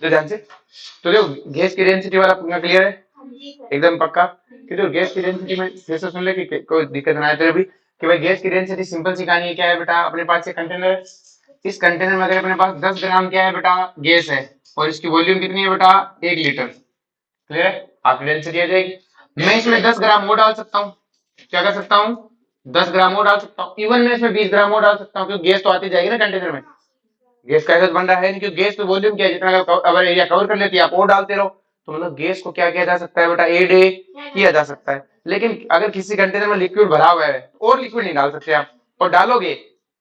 तो ध्यान से, तो देखो गैस की डेंसिटी वाला पूरा क्लियर है एकदम पक्का कि जो गैस की डेंसिटी में फिर से सुन ले कि कोई दिक्कत ना आए तेरे भी कि भाई गैस की डेंसिटी सिंपल सी कहानी है क्या है बेटा, अपने पास एक कंटेनर है, इस कंटेनर में अगर अपने पास 10 ग्राम क्या है बेटा गैस है और इसकी वॉल्यूम कितनी है बेटा 1 लीटर, क्लियर है, आपकी डेंसिटी आ जाएगी। मैं इसमें 10 ग्राम और डाल सकता हूँ, क्या कर सकता हूँ 10 ग्राम और डाल सकता हूँ, इवन मैं इसमें 20 ग्राम और डाल सकता हूँ क्योंकि गैस तो आती जाएगी ना कंटेनर में, गैस का ऐसा बन रहा है नहीं क्योंकि गैस तो वॉल्यूम क्या है जितना अगर एरिया कवर कर लेती है आप और डालते रहो, तो मतलब गैस को क्या किया जा सकता है बेटा एड किया जा सकता है। लेकिन अगर किसी कंटेनर में लिक्विड भरा हुआ है और लिक्विड नहीं डाल सकते आप, और डालोगे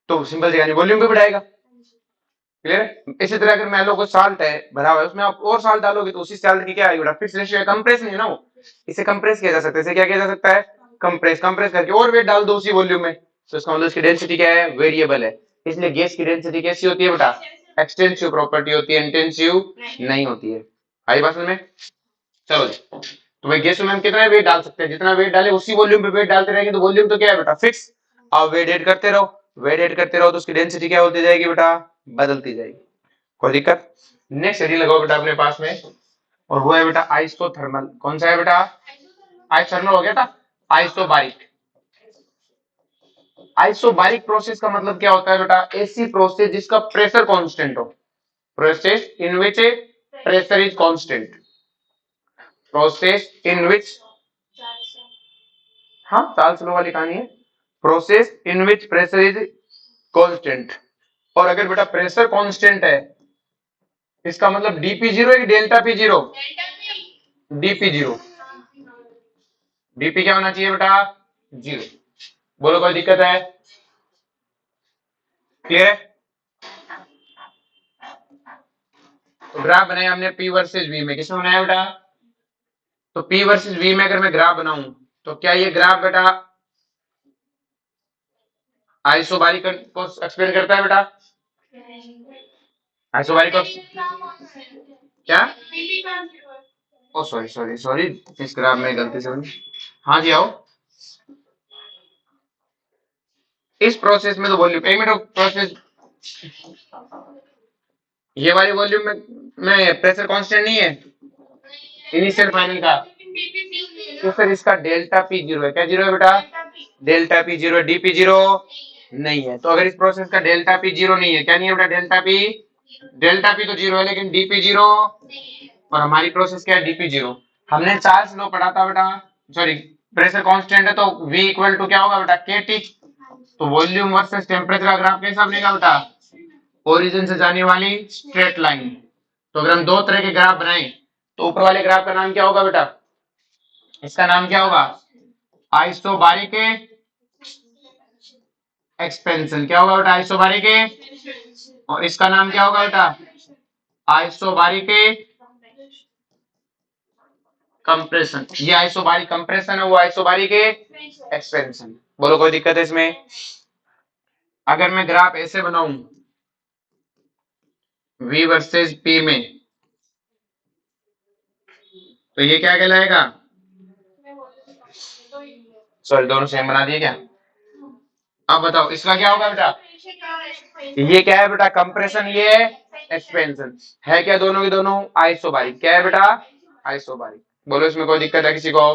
तो सिंपल सी वॉल्यूम भी बढ़ाएगा, क्लियर है। इसी तरह अगर मान लो कोई साल्ट है भरा हुआ है उसमें आप और साल्ट डालोगे तो उसी साल्ट की क्या आएगी बेटा फिक्स रेशियो है, कंप्रेस नहीं है ना वो, इसे कंप्रेस किया जा सकता है, इसे क्या किया जा सकता है कंप्रेस, कंप्रेस करके और वेट डाल दो उसी वॉल्यूम में, तो इसका मतलब इसकी डेंसिटी क्या है वेरिएबल है। इसलिए गैस की डेंसिटी कैसी होती है बेटा एक्सटेंसिव प्रॉपर्टी होती है, इंटेंसिव नहीं होती है। आई बात में, चलो जी, तो भाई गैस में हम कितना वेट डाल सकते हैं, जितना वेट डाले उसी वॉल्यूम पे वेट डालते रहेंगे तो वॉल्यूम तो क्या है बेटा फिक्स, अब वेट ऐड करते रहो, वेट ऐड करते रहो तो उसकी डेंसिटी क्या होती जाएगी बेटा बदलती जाएगी, कोई दिक्कत। नेक्स्ट हेडिंग लगाओ बेटा अपने पास में, और वो है बेटा आइसोथर्मल, कौन सा है बेटा आइसोथर्मल हो गया था, आइसोबारिक। आइसोबारिक प्रोसेस का मतलब क्या होता है बेटा ऐसी प्रोसेस जिसका प्रेशर कांस्टेंट हो, process in which pressure is constant, process in which, हाँ साल स्लो वाली कहानी है, process in which pressure is constant, और अगर बेटा प्रेशर कांस्टेंट है इसका मतलब डीपी जीरो है कि delta P zero, DP zero, DP क्या होना चाहिए बेटा जीरो, बोलो कोई दिक्कत है, क्लियर है। तो ग्राफ बनाया हमने पी वर्सेस वी में, किसमें बनाया बेटा, तो पी वर्सेस वी में अगर मैं ग्राफ बनाऊं तो क्या ये ग्राफ बेटा आइसोबारिक को एक्सप्लेन करता है बेटा, आइसोबारिक को क्या, ओ सॉरी सॉरी सॉरी इस ग्राफ में गलती से बनी, हाँ जी आओ, इस प्रोसेस में तो वॉल्यूम एक मिनट प्रोसेस, ये वाली वॉल्यूम में प्रेशर कांस्टेंट नहीं है इनिशियल फाइनल का, तो फिर इसका डेल्टा पी जीरो है, क्या जीरो है बेटा delta P zero, DP zero नहीं है, तो अगर इस प्रोसेस का डेल्टा पी जीरो नहीं है, क्या नहीं है बेटा डेल्टा पी, डेल्टा पी तो जीरो है लेकिन डीपी जीरो, और हमारी प्रोसेस क्या है डीपी जीरो, हमने चार्ल्स लॉ पढ़ा था बेटा, सॉरी प्रेशर कांस्टेंट है तो V इक्वल टू क्या होगा बेटा के टी, तो वॉल्यूम वर्सेस टेम्परेचर का ग्राफ कैसा बनेगा बेटा ओरिजिन से जाने वाली स्ट्रेट लाइन, तो अगर हम दो तरह के ग्राफ बनाएं तो ऊपर वाले ग्राफ का नाम क्या होगा बेटा, इसका नाम क्या होगा आइसोबारिक एक्सपेंशन, क्या होगा बेटा आइसोबारिक, और इसका नाम क्या होगा बेटा आइसोबारिक कंप्रेशन, ये आइसोबारिक कंप्रेशन है वो आइसोबारिक एक्सपेंशन, बोलो कोई दिक्कत है इसमें। अगर मैं ग्राफ ऐसे बनाऊं V वर्सेस P में तो ये क्या कहलाएगा, सॉरी दोनों सेम बना दिए क्या, अब बताओ इसका क्या होगा बेटा, ये क्या है बेटा कंप्रेशन, ये एक्सपेंशन, है क्या दोनों की दोनों आइसोबारिक, क्या है बेटा आइसोबारिक, बोलो इसमें कोई दिक्कत है किसी को,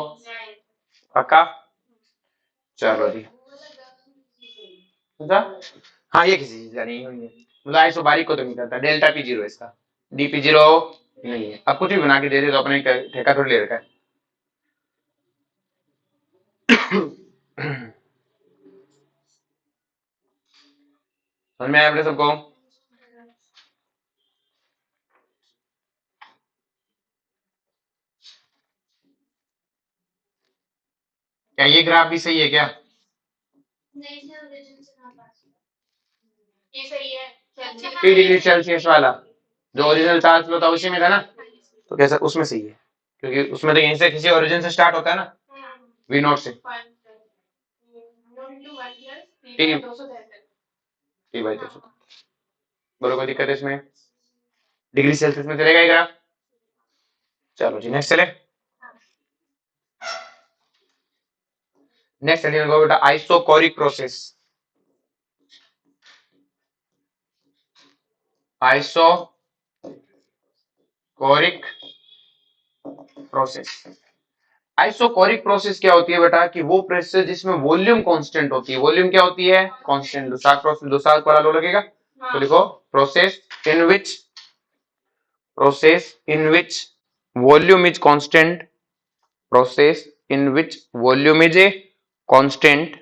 पक्का, चलो जी समझा? हाँ ये किसी चीज का नहीं हुई है, मतलब आइसोबारिक को तो नहीं करता, डेल्टा पी जीरो इसका, डीपी जीरो नहीं है, अब कुछ भी बना के दे दे तो अपने ठेका थोड़ी ले रखा है। समझ में आया अपने सबको, क्या ये ग्राफ भी सही है क्या, पी डिग्री सेल्सियस वाला जो ओरिजिनल चार्ल्स लॉ था उसी में था ना, तो कैसा उसमें सही है क्योंकि उसमें तो यहीं से किसी ओरिजिन से स्टार्ट होता है ना वी नॉट से, टी टी बाई 200, बोलो कोई दिक्कत है इसमें, डिग्री सेल्सियस में चलेगा ये ग्राफ, चलो जी नेक्स्ट चले, नेक्स्ट हेडिंग गो बेटा isochoric process, isochoric process. Isochoric process क्या होती है बेटा कि वो प्रोसेस जिसमें वॉल्यूम कांस्टेंट होती है। वॉल्यूम क्या होती है? कांस्टेंट। दूसरा प्रोसेस, दूसरा वाला लो लगेगा तो लिखो process in which volume is constant. Process in which volume is a constant.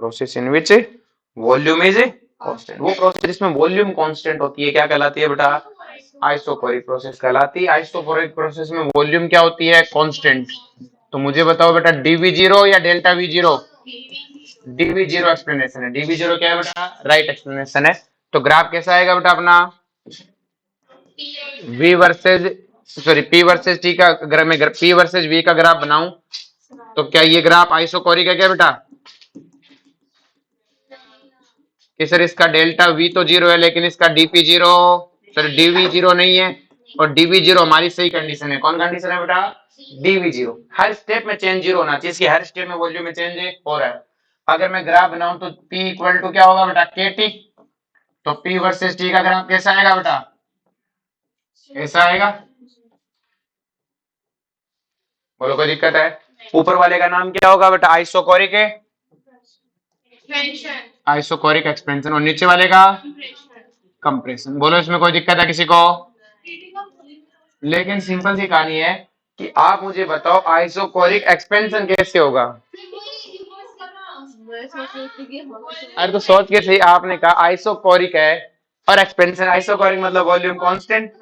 Process in which volume is a constant. वो प्रोसेस जिसमें वॉल्यूम कांस्टेंट होती है क्या कहलाती है बेटा? आइसोकोरिक प्रोसेस कहलाती है। आइसोकोरिक प्रोसेस में वॉल्यूम क्या होती है? कांस्टेंट। तो मुझे बताओ बेटा dv0 या डेल्टा v0? dv0 एक्सप्लेनेशन है। dv0 क्या है बेटा? राइट एक्सप्लेनेशन है। तो ग्राफ कैसा आएगा बेटा अपना? v versus sorry p versus t का, अगर मैं p वर्सेज v का ग्राफ बनाऊं तो क्या ये ग्राफ आइसोकोरिक है क्या बेटा? कि सर इसका डेल्टा v तो जीरो है लेकिन इसका dp zero, sir dv zero नहीं है। और dv जीरो हमारी सही कंडीशन है। कौन कंडीशन है बेटा? dv zero. हर स्टेप में चेंज जीरो होना चाहिए। इसकी हर स्टेप में वॉल्यूम में चेंज हो रहा है। अगर मैं ग्राफ बनाऊं तो p इक्वल टू क्या होगा बेटा? kt। तो p वर्सेस t का ग्राफ कैसा आएगा बेटा? ऐसा आएगा। बोलो कोई दिक्कत है? ऊपर वाले का नाम क्या होगा बेटा? आइसोकोरिक है, आइसोकोरिक एक्सपेंशन। और नीचे वाले का कंप्रेशन। बोलो इसमें कोई दिक्कत है किसी को? लेकिन सिंपल सी कहानी है कि आप मुझे बताओ आइसोकोरिक एक्सपेंशन कैसे होगा? अरे तो सोच के सही। आपने कहा आइसोकोरिक है और एक्सपेंशन। आइसोकोरिक मतलब वॉल्यूम कांस्टेंट।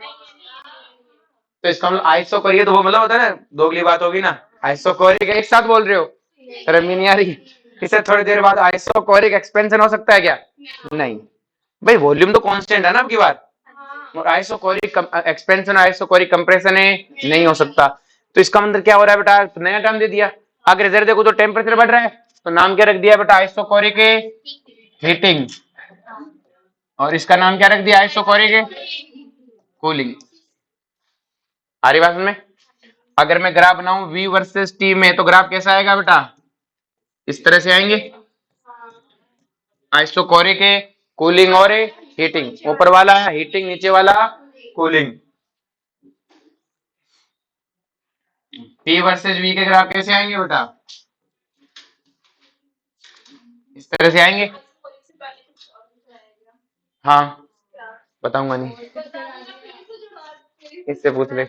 तो इसका मतलब आइसोकोरिक तो वो मतलब होता है ना, दोगली बात होगी ना। आइसोकोरिक एक साथ बोल रहे हो, शर्म नहीं आ रही? इससे थोड़ी देर बाद आइसोकोरिक एक्सपेंशन हो सकता है क्या? नहीं भाई, वॉल्यूम तो कांस्टेंट है ना आपकी बात। और आइसोकोरिक एक्सपेंशन आइसोकोरिक कंप्रेशन है, नहीं हो सकता। तो इसका मतलब क्या हो रहा है बेटा? तो नया टर्म दे दिया। अगर इधर देखो तो टेम्परेचर बढ़ रहा है तो नाम क्या रख दिया बेटा? Isochoric heating. और इसका नाम क्या रख दिया? Isochoric cooling. आ रही बात में? अगर मैं ग्राफ बनाऊं v वर्सेस t में तो ग्राफ कैसा आएगा बेटा? इस तरह से आएंगे। आइसोकोरिक है, कूलिंग और हीटिंग। ऊपर वाला हीटिंग, नीचे वाला कूलिंग। p वर्सेस v के ग्राफ कैसे आएंगे बेटा? इस तरह से आएंगे। हाँ बताऊंगा नहीं, इससे पूछ ले।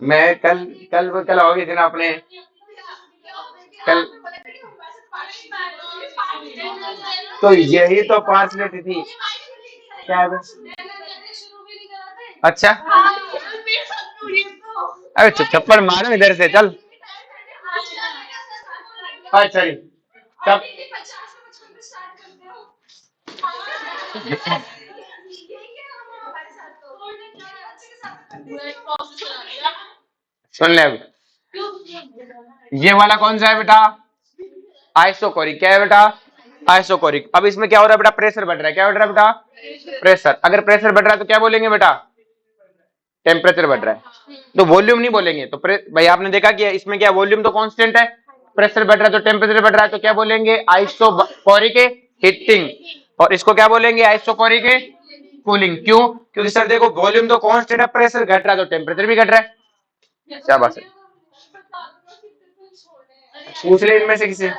मैं कल कल होगी दिन अपने कल। तो यही तो 5 मिनट थी क्या है? अच्छा अरे थप्पड़ मारो इधर से, चल। अच्छा तब सुन ले अब। ये वाला कौन सा है बेटा? आइसोकोरिक। क्या है बेटा? आइसोकोरिक। अब इसमें क्या हो रहा है बेटा? प्रेशर बढ़ रहा है। क्या बढ़ रहा है बेटा? प्रेशर। अगर प्रेशर बढ़ रहा है तो क्या बोलेंगे बेटा? टेम्परेचर बढ़ रहा है। तो वॉल्यूम नहीं बोलेंगे। तो भाई आपने देखा कि इसमें क्या वॉल्यूम तो कांस्टेंट है, प्रेशर बढ़ रहा है तो टेम्परेचर बढ़ रहा है। तो क्या बोलेंगे? Isochoric heating. और इसको क्या बोलेंगे? Isochoric cooling. क्यों? क्योंकि सर देखो वॉल्यूम तो कांस्टेंट है, प्रेशर घट रहा है तो टेम्परेचर भी घट रहा है। क्या बात है? पूछ ले इनमें से किसी।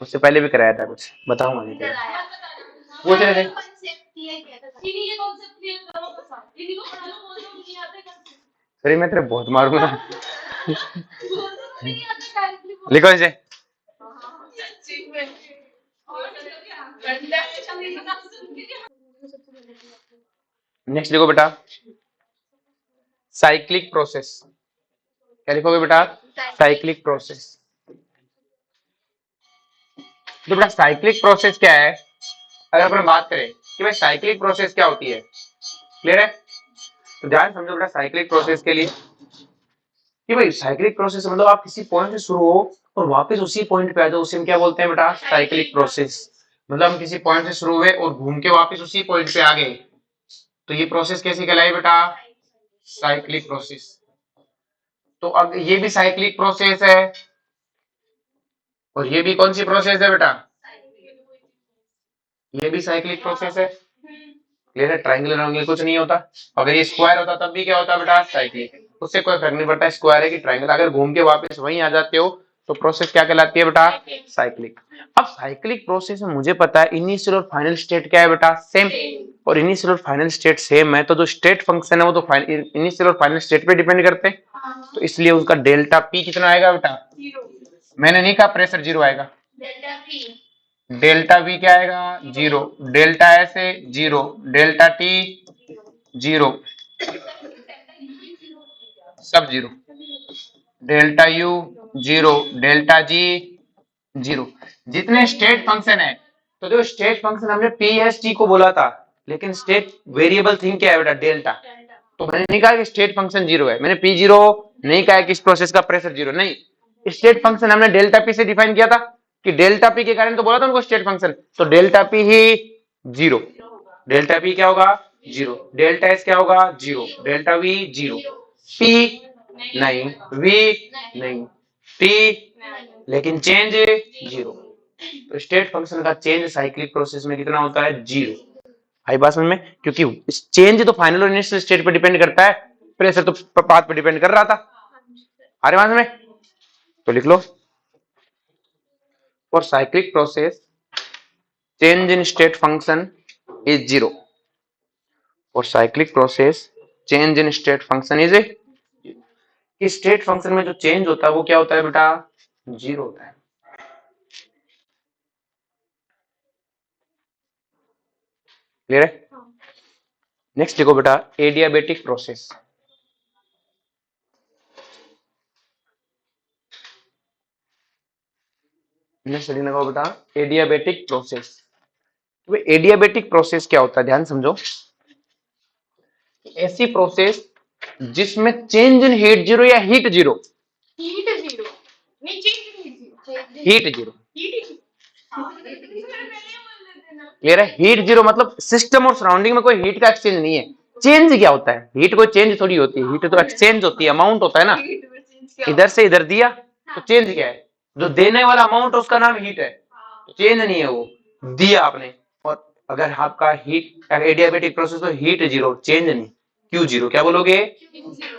उससे पहले भी कराया था कुछ, बताऊंगा नहीं तेरे। पूछ रहे थे। सॉरी मैं तेरे बहुत मारूंगा। लिखो इसे। नेक्स्ट लिखो बेटा साइक्लिक प्रोसेस। क्या लिखोगे बेटा? Cyclic process. तो बेटा साइक्लिक प्रोसेस क्या है? अगर अपन बात करें कि भाई साइक्लिक प्रोसेस क्या होती है, क्लियर है? तो ध्यान समझो बेटा साइक्लिक प्रोसेस के लिए कि भाई साइक्लिक प्रोसेस मतलब आप किसी पॉइंट से शुरू हो और वापस उसी पॉइंट पे आ जाओ, उसे हम क्या बोलते हैं बेटा? Cyclic process. मतलब हम किसी पॉइंट से शुरू हुए और घूम के वापस उसी पॉइंट पे आ गए, तो ये प्रोसेस कैसी कहलाई बेटा? Cyclic process. तो अब ये भी साइक्लिक प्रोसेस है और ये भी कौन सी प्रोसेस है बेटा? ये भी साइक्लिक प्रोसेस है। क्लियर है? ट्राइंगल राउंगल कुछ नहीं होता। अगर ये स्क्वायर होता तब भी क्या होता बेटा? साइक्लिक। उससे कोई फर्क नहीं पड़ता स्क्वायर है कि ट्राइंगल, अगर घूम के वापस वहीं आ जाते हो तो प्रोसेस क्या कहलाती है बेटा? साइक्लिक। अब साइक्लिक प्रोसेस में मुझे पता है इनिशियल और फाइनल स्टेट क्या है बेटा? सेम। और इनिशियल और फाइनल स्टेट सेम है तो जो स्टेट फंक्शन है वो तो इनिशियल और फाइनल स्टेट पे डिपेंड करते हैं, तो इसलिए उसका डेल्टा पी कितना आएगा बेटा? मैंने नहीं कहा प्रेशर जीरो आएगा, डेल्टा वी क्या आएगा? Zero. Delta S zero, delta T zero, सब zero. Delta U zero, delta G zero. जितने स्टेट फंक्शन है, तो जो स्टेट फंक्शन हमने पी एस टी को बोला था, लेकिन स्टेट वेरिएबल थिंग क्या है बेटा? डेल्टा। तो मैंने नहीं कहा कि स्टेट फंक्शन जीरो है, मैंने पी जीरो नहीं कहा कि इस प्रोसेस का प्रेशर जीरो, नहीं। स्टेट फंक्शन हमने डेल्टा पी से डिफाइन किया था कि डेल्टा पी के कारण तो बोला था उनको स्टेट फंक्शन, तो डेल्टा पी ही जीरो। डेल्टा पी क्या होगा? जीरो। डेल्टा एस क्या होगा? Zero. Delta we zero. P नहीं, वी नहीं, टी लेकिन चेंज जीरो। तो स्टेट फंक्शन का चेंज साइक्लिक प्रोसेस में कितना होता है? जीरो। आई बात समझ में? क्योंकि चेंज तो फाइनल और इनिशियल स्टेट पे डिपेंड करता है, प्रेशर तो पाथ पे डिपेंड कर रहा था। आ रही बात समझ में? तो लिख लो, for cyclic process change in state function is zero. For cyclic process change in state function is कि स्टेट फंक्शन में जो चेंज होता है वो क्या होता है बेटा? जीरो होता है। क्लियर है? नेक्स्ट देखो बेटा, एडियाबेटिक प्रोसेस। नेक्स्ट हेडिंग लगाओ बेटा, एडियाबेटिक प्रोसेस। तो एडियाबेटिक प्रोसेस क्या होता है? ध्यान समझो, ऐसी प्रोसेस जिसमें चेंज इन हीट जीरो या हीट जीरो। हीट जीरो नहीं, हीट जीरो। क्लियर है? हीट जीरो मतलब सिस्टम और सराउंडिंग में कोई हीट का एक्सचेंज नहीं है। चेंज क्या होता है? हीट कोई चेंज थोड़ी होती है, हीट तो एक्सचेंज होती है, अमाउंट होता है ना। इधर से इधर दिया तो चेंज क्या है? जो देने वाला अमाउंट है उसका नाम हीट है, तो चेंज नहीं है, वो दिया आपने। और अगर आपका हीट एडियाबेटिक प्रोसेस तो हीट जीरो, चेंज नहीं, क्यू जीरो। क्या बोलोगे?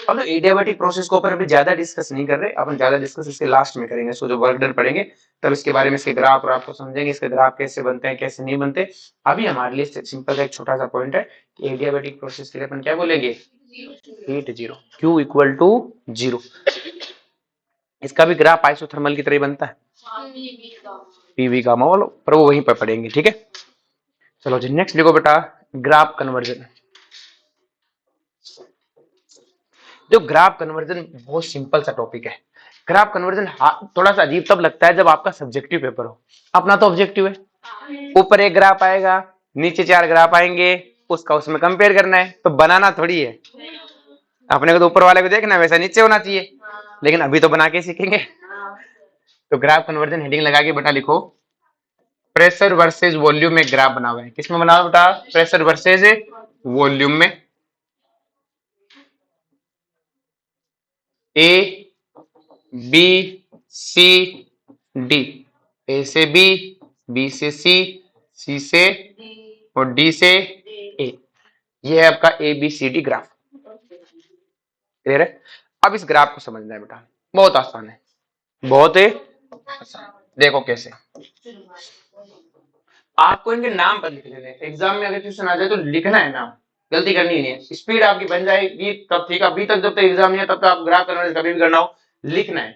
अब एडियाबेटिक प्रोसेस को ऊपर अभी ज्यादा डिस्कस नहीं कर रहे, अपन ज्यादा डिस्कस इसके लास्ट में करेंगे। सो जो वर्क डन पढ़ेंगे तब इसके बारे में, इसके ग्राफ और आपको समझेंगे इसके ग्राफ कैसे बनते हैं कैसे नहीं बनते। अभी हमारे लिए सिंपल एक छोटा सा पॉइंट है कि एडियाबेटिक प्रोसेस के लिए अपन क्या बोलेंगे? Heat zero, Q equal to zero. इसका भी ग्राफ आइसोथर्मल की तरह बनता है, पीवी का मॉल, पर वो वहीं पर पढ़ेंगे। ठीक है, चलो जी नेक्स्ट लिखो बेटा, ग्राफ कन्वर्जन। जो ग्राफ कन्वर्जन बहुत सिंपल सा टॉपिक है। ग्राफ कन्वर्जन थोड़ा सा अजीब तब लगता है जब आपका सब्जेक्टिव पेपर हो, अपना तो ऑब्जेक्टिव है। ऊपर एक ग्राफ आएगा, नीचे चार ग्राफ आएंगे, उसका उसमें कंपेयर करना है, तो बनाना थोड़ी है। अपने को तो ऊपर वाले को देखना वैसा नीचे होना चाहिए, लेकिन अभी तो बना के सीखेंगे। तो ग्राफ कन्वर्जन हेडिंग लगा के बेटा लिखो, प्रेशर वर्सेस वॉल्यूम में ग्राफ बना हुआ है। किसमें बना हुआ बेटा? प्रेशर वर्सेस वॉल्यूम में। ए बी सी डी, ए से बी, बी से सी, सी से और डी से ए। ये है आपका A B C D graph. Clear है? अब इस ग्राफ को समझना है बेटा, बहुत आसान है, बहुत ही आसान। देखो कैसे, आपको इनके नाम पर लिख लेने, एग्जाम में अगर क्वेश्चन आ जाए तो लिखना है नाम, गलती करनी नहीं है। स्पीड आपकी बन जाएगी तब ठीक है, अभी तक जब तक एग्जाम नहीं है तब तक आप ग्राफ कन्वर्जन कभी भी करना हो लिखना है।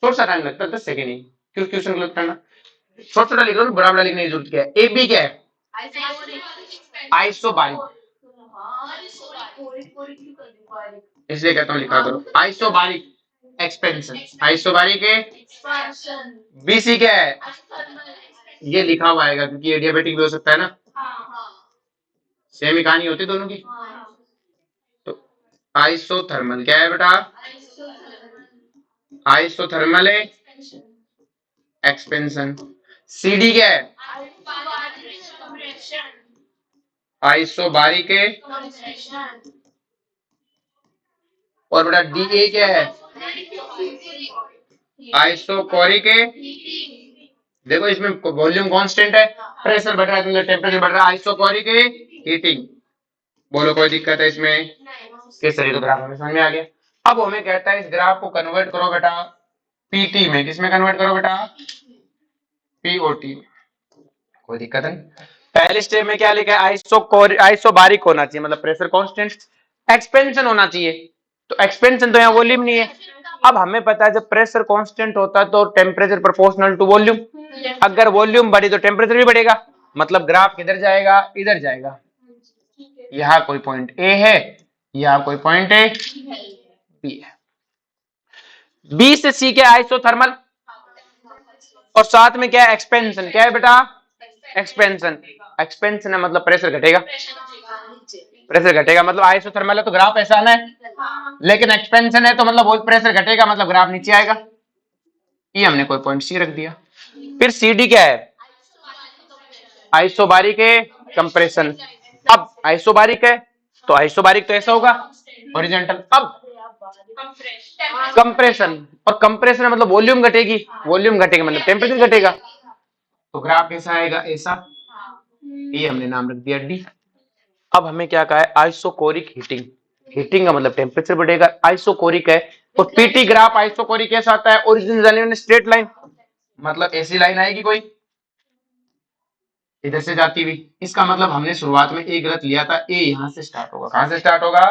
थोड़ा सा टाइम लगता है, 10 सेकेंड ही, क्यों क्वेश्चन गलत करना। छोटा छोटा लिख लो, बड़ा बड़ा लिखने की जरूरत क्या है। ए बी क्या है? आइसोबारिक, इसलिए कहता हूँ लिखा करो आइसोबारिक एक्सपेंशन। आइसोबारिक बीसी क्या है? ये लिखा हुआ आएगा क्योंकि ये डियाबेटिक भी हो सकता है ना, सेम ही कहानी होती दोनों की। तो आइसोथर्मल क्या है बेटा? Isothermal expansion. सीडी क्या है? आइसोबारिक है, और बेटा डी ए क्या है, आइसोकोरिक है। देखो इसमें वॉल्यूम कांस्टेंट है, प्रेशर बढ़ रहा है तो टेम्परेचर बढ़ रहा है। आइसोकोरिक है, हीटिंग। बोलो कोई दिक्कत है इसमें? किस तरीके तो ग्राफ हमें समझ में आ गया। अब हमें कहता है इस ग्राफ को कन्वर्ट करो बेटा पीटी में। किसमें कन्वर्ट करो बेटा? पीओटी। कोई दिक्कत नहीं। पहले स्टेप में क्या लिखा है? आइसोबारिक होना चाहिए, मतलब प्रेशर कांस्टेंट, एक्सपेंशन होना चाहिए। तो एक्सपेंशन तो यहाँ वॉल्यूम नहीं है। अब हमें पता है जब प्रेशर कांस्टेंट होता है तो टेम्परेचर प्रोपोर्शनल टू वॉल्यूम। अगर वॉल्यूम बढ़ी तो टेम्परेचर भी बढ़ेगा, मतलब ग्राफ किधर जाएगा? इधर जाएगा। यहाँ कोई पॉइंट ए है, यहाँ कोई पॉइंट है बी है। बी से सी क्या? आइसोथर्मल, और साथ में क्या है? एक्सपेंशन। क्या है बेटा? एक्सपेंशन। एक्सपेंशन है मतलब प्रेशर घटेगा। प्रेशर घटेगा मतलब आइसोथर्मल है तो ग्राफ ऐसा आना है, लेकिन एक्सपेंशन है तो मतलब वो प्रेशर घटेगा, मतलब ग्राफ नीचे आएगा। ये हमने कोई पॉइंट सी रख दिया। फिर सी डी क्या है? आइसोबारिक है, कंप्रेशन। अब आइसोबारिक है तो आइसोबारिक तो ऐसा होगा हॉरिजॉन्टल। अब कंप्रेशन, और कंप्रेशन मतलब वॉल्यूम घटेगी, वॉल्यूम घटेगा मतलब टेम्परेचर घटेगा, तो ग्राफ कैसा आएगा? ऐसा। ये हमने नाम रख दिया डी। अब हमें क्या कहा है? Isochoric heating. हीटिंग का मतलब टेम्परेचर बढ़ेगा, आइसोकोरिक है। और पीटी ग्राफ आइसोकोरिक कैसा आता है? ओरिजिन जाने वाली स्ट्रेट लाइन, मतलब ऐसी लाइन आएगी कोई इधर से जाती हुई। इसका मतलब हमने शुरुआत में ए गलत लिया था, ए यहां से स्टार्ट होगा। कहां से स्टार्ट होगा?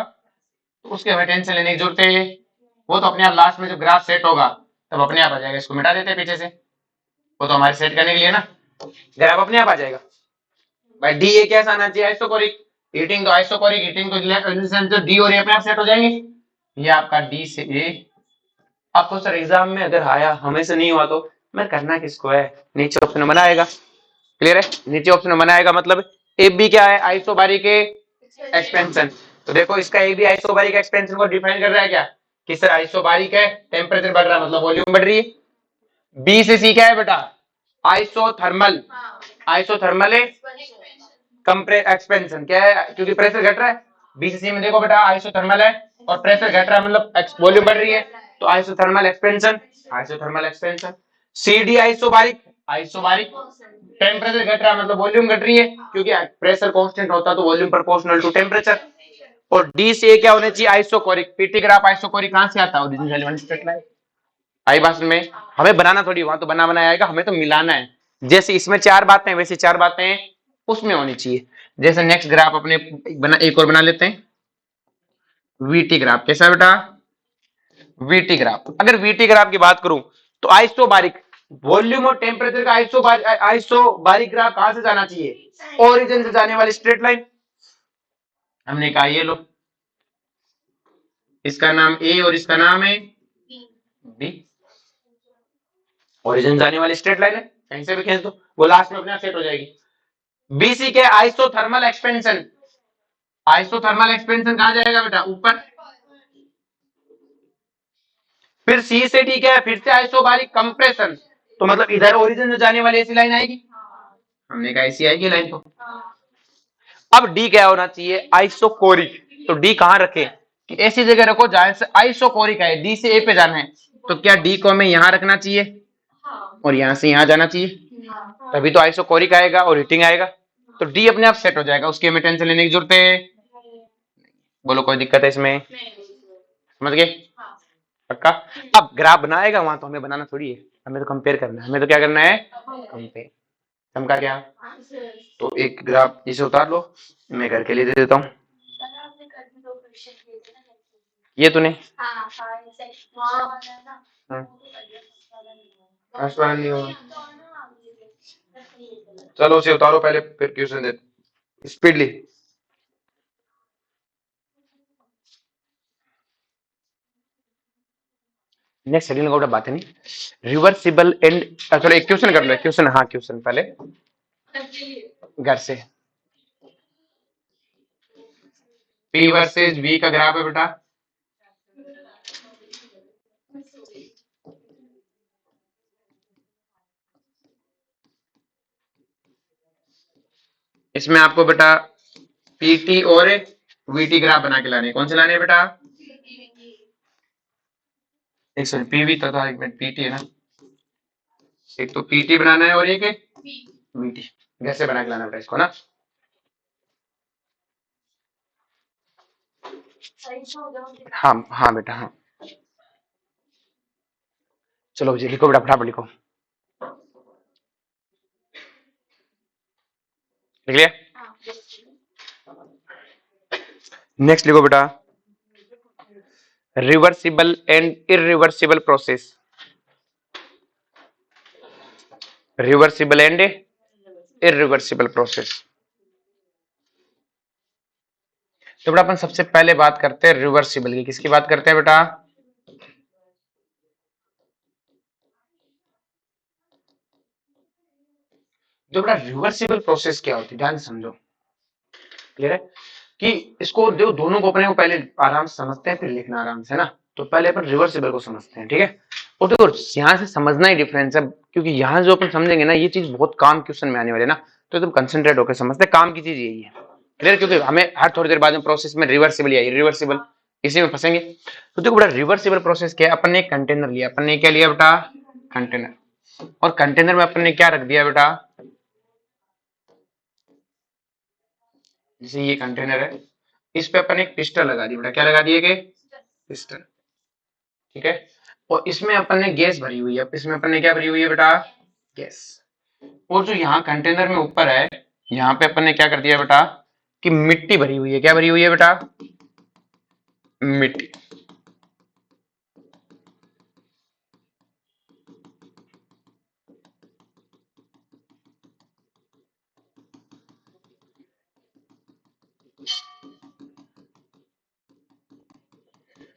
तो उसके हमें टेंशन लेने की जरूरत है, वो तो अपने आप लास्ट में जब ग्राफ सेट होगा तब अपने आप आ जाएगा। इसको मिटा देते हैं पीछे से, वो तो हमारे सेट करने के लिए ना, ग्राफ अपने आप आ जाएगा। भाई डी ए कैसा आना चाहिए? Isochoric heating. तो आइसोकोरिक हीटिंग तो डी और ए अपने आप सेट हो जाएंगे। ये आपका डी से ए। आपको सर एग्जाम में अगर आया, हमें से नहीं हुआ तो मैं करना किसको है? नीचे ऑप्शन बनाएगा। क्लियर है? नीचे ऑप्शन बनाएगा मतलब ए बी क्या है? Isobaric expansion. तो देखो इसका ए बी आइसोबारिक एक्सपेंशन को डिफाइन कर रहा है क्या कि सर आइसोबारिक है, टेम्परेचर बढ़ रहा है मतलब वॉल्यूम बढ़ रही है। बी से सी क्या है बेटा? आइसोथर्मल। आइसोथर्मल है, एक्सपेंशन क्या है? क्योंकि प्रेशर घट रहा है। बी से सी में देखो बेटा आइसोथर्मल है और प्रेशर घट रहा है मतलब वॉल्यूम बढ़ रही है, तो isothermal expansion. Isothermal expansion. C D isobaric. Isobaric temperature घट रहा है मतलब वॉल्यूम घट रही है, क्योंकि प्रेशर कांस्टेंट होता तो वॉल्यूम प्रोपोर्शनल टू टेम्परेचर। और डी से क्या होना चाहिए? आइसोकोरिक। पीटी ग्राफ आइसोकोरिक कहां से आता है? Original element straight line. आई बात में? हमें बनाना थोड़ी, वहां तो बना बनाया आएगा, हमें तो मिलाना है। जैसे इसमें चार बातें वैसे चार बातें उसमें होनी चाहिए। जैसे नेक्स्ट ग्राफ अपने एक और बना लेते हैं, वीटी ग्राफ। कैसा बेटा? VT graph. अगर वीटी ग्राफ की बात करूं तो आइसोबारिक, वॉल्यूम और टेम्परेचर का आइसोबारिक ग्राफ कहां से जाना चाहिए? ओरिजिन से जाने वाली स्ट्रेट लाइन। हमने कहा ये लो, इसका नाम ए और इसका नाम है बी। ओरिजिन जाने वाली स्ट्रेट लाइन है, कहीं से भी खींच दो, वो लास्ट में अपने आप सेट हो जाएगी। बीसी के आइसोथर्मल एक्सपेंशन। आइसोथर्मल एक्सपेंशन कहां जाएगा बेटा? ऊपर। फिर सी से डी क्या है? फिर से आइसोबारिक कंप्रेशन, तो मतलब इधर ओरिजिन में जाने वाली ऐसी लाइन आएगी। हमने कहा ऐसी आएगी लाइन। तो अब डी क्या होना चाहिए? आइसोकोरिक। तो डी कहां रखे? कि ऐसी जगह रखो जहां से आइसोकोरिक है, डी से ए पे जाना है, तो क्या डी को हमें यहां रखना चाहिए और यहां से यहां जाना चाहिए, तभी तो आइसोकोरिक आएगा और हीटिंग आएगा। तो डी अपने आप सेट हो जाएगा, उसकी हमें टेंशन लेने की जरूरत है? बोलो कोई दिक्कत है इसमें? समझ गए? पक्का? अब ग्राफ बनाएगा वहां तो हमें बनाना थोड़ी है, हमें तो कंपेयर करना है। हमें तो क्या करना है? कंपेयर। समझा क्या? तो एक ग्राफ इसे उतार लो, मैं घर के लिए दे देता हूँ। ये तूने नहीं होगा। चलो उसे उतारो पहले, फिर क्वेश्चन दे स्पीडली। नेक्स्ट सेकंड का बात है नहीं, रिवर्सिबल एंड। चलो एक क्वेश्चन कर लो, क्वेश्चन। हाँ क्वेश्चन पहले घर से। पी वर्सेज वी का ग्राफ है बेटा। इसमें आपको बेटा पीटी और वीटी ग्राफ बना के लाने हैं। कौन से लाने हैं बेटा? एक सेकंड, पीवी तथा एक मिनट पीटी है ना, एक तो पीटी बनाना है और एक है वीटी। कैसे बना के लाना बेटा इसको ना? हाँ हाँ बेटा हाँ, चलो जी लिखो बेटा, फटाफट लिखो। लिख लिया? नेक्स्ट लिखो बेटा, reversible and irreversible process. Reversible and irreversible process. तो बेटा अपन सबसे पहले बात करते हैं रिवर्सिबल की। किसकी बात करते हैं बेटा? तो बेटा रिवर्सिबल प्रोसेस क्या होती है, ध्यान से समझो। क्लियर है कि इसको दोनों को अपने को पहले आराम से समझते हैं, फिर लिखना आराम से ना। तो पहले अपन रिवर्सिबल को समझते हैं, ठीक है। और देखो यहाँ से समझना ही डिफरेंस है, क्योंकि यहाँ जो अपन समझेंगे ना, ये चीज बहुत काम क्वेश्चन में आने वाले ना, तो एकदम कंसंट्रेट होकर समझते हैं। काम की चीज यही है, क्लियर। क्योंकि हमें हर थोड़ी देर बाद में प्रोसेस में रिवर्सिबल या इरिवर्सिबल, इसी में फंसेंगे। तो देखो बेटा रिवर्सिबल प्रोसेस क्या है, अपन ने एक कंटेनर लिया, अपन ने क्या लिया बेटा? कंटेनर। और कंटेनर में अपन ने क्या रख दिया बेटा? जैसे ये कंटेनर है, इस पे अपन एक पिस्टन लगा दी बेटा। क्या लगा दिए? के पिस्टन, ठीक है। और इसमें अपन ने गैस भरी हुई है, इसमें अपन ने क्या भरी हुई है बेटा? गैस। और जो यहाँ कंटेनर में ऊपर है, यहाँ पे अपन ने क्या कर दिया बेटा? कि मिट्टी भरी हुई है। क्या भरी हुई है बेटा? मिट्टी।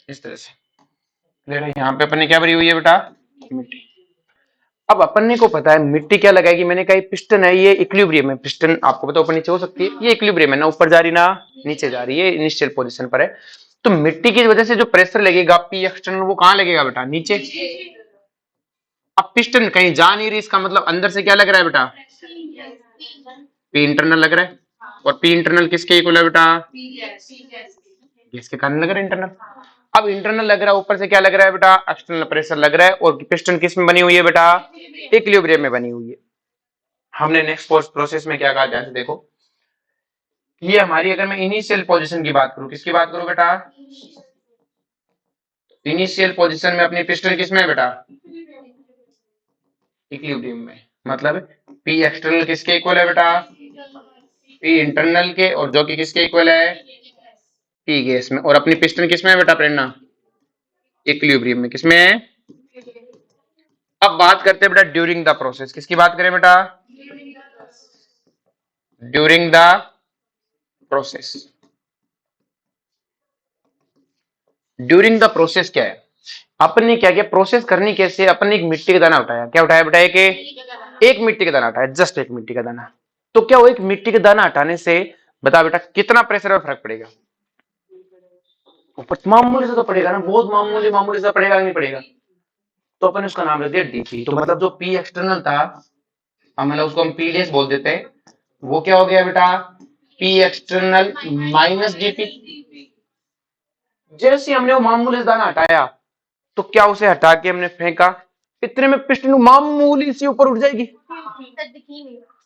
इस तरह से क्लियर है। यहाँ पे अपन ने क्या भरी हुई है बेटा? मिट्टी। अब अपन को पता है मिट्टी क्या लगाएगी। मैंने कहा पिस्टन है, ये इक्विलिब्रियम है। पिस्टन आपको पता ऊपर नीचे हो सकती है, ये इक्विलिब्रियम है ना, ऊपर जा रही ना नीचे जा रही है, इनिशियल पोजीशन पर है। तो मिट्टी की वजह से जो प्रेशर लगेगा पी एक्सटर्नल, वो कहाँ लगेगा बेटा? नीचे। अब पिस्टन कहीं जा नहीं रही, इसका मतलब अंदर से क्या लग रहा है बेटा? पी इंटरनल लग रहा है। और पी इंटरनल किसके इक्वल है बेटा? गैस के कारण लग रहा है इंटरनल। अब इंटरनल लग रहा है, ऊपर से क्या लग रहा है बेटा? एक्सटर्नल प्रेशर लग रहा है। और पिस्टन किस में बनी हुई है बेटा? इक्विलिब्रियम में बनी हुई है। हमने नेक्स्ट प्रोसेस में क्या कहा, ध्यान से देखो। ये हमारी, अगर मैं इनिशियल पोजीशन की बात करूं, किसकी बात करूं बेटा? इनिशियल पोजीशन में अपनी पिस्टन किसमें है बेटा? इक्विलिब्रियम में। मतलब पी एक्सटर्नल किसके इक्वल है बेटा? पी इंटरनल के। और जो कि किसके इक्वल है? पी गैस में। और अपनी पिस्टन किसमें है बेटा? प्रेरणा इक्विलिब्रियम में। किसमें है? अब बात करते हैं बेटा ड्यूरिंग द प्रोसेस। किसकी बात करें बेटा? During the process. During the process क्या है? अपन ने क्या किया, प्रोसेस करनी कैसे? अपन ने एक मिट्टी का दाना उठाया। क्या उठाया बेटा? एक मिट्टी का दाना उठाया, जस्ट एक मिट्टी का दाना। तो क्या वो एक मिट्टी का दाना हटाने से बता बेटा कितना प्रेशर में फर्क पड़ेगा? ऊपर मामूली से तो पड़ेगा ना, बहुत मामूली मामूली सा पड़ेगा, नहीं पड़ेगा? तो अपन उसका नाम रख दिया डीपी। तो मतलब जो पी एक्सटर्नल था, मतलब उसको हम पी डैश बोल देते हैं, वो क्या हो गया बेटा? P external minus DP. जैसे हमने वो मामूली से दाना हटाया, तो क्या उसे हटा के हमने फेंका, इतने में पिस्टन मामूली सी ऊपर उठ जाएगी,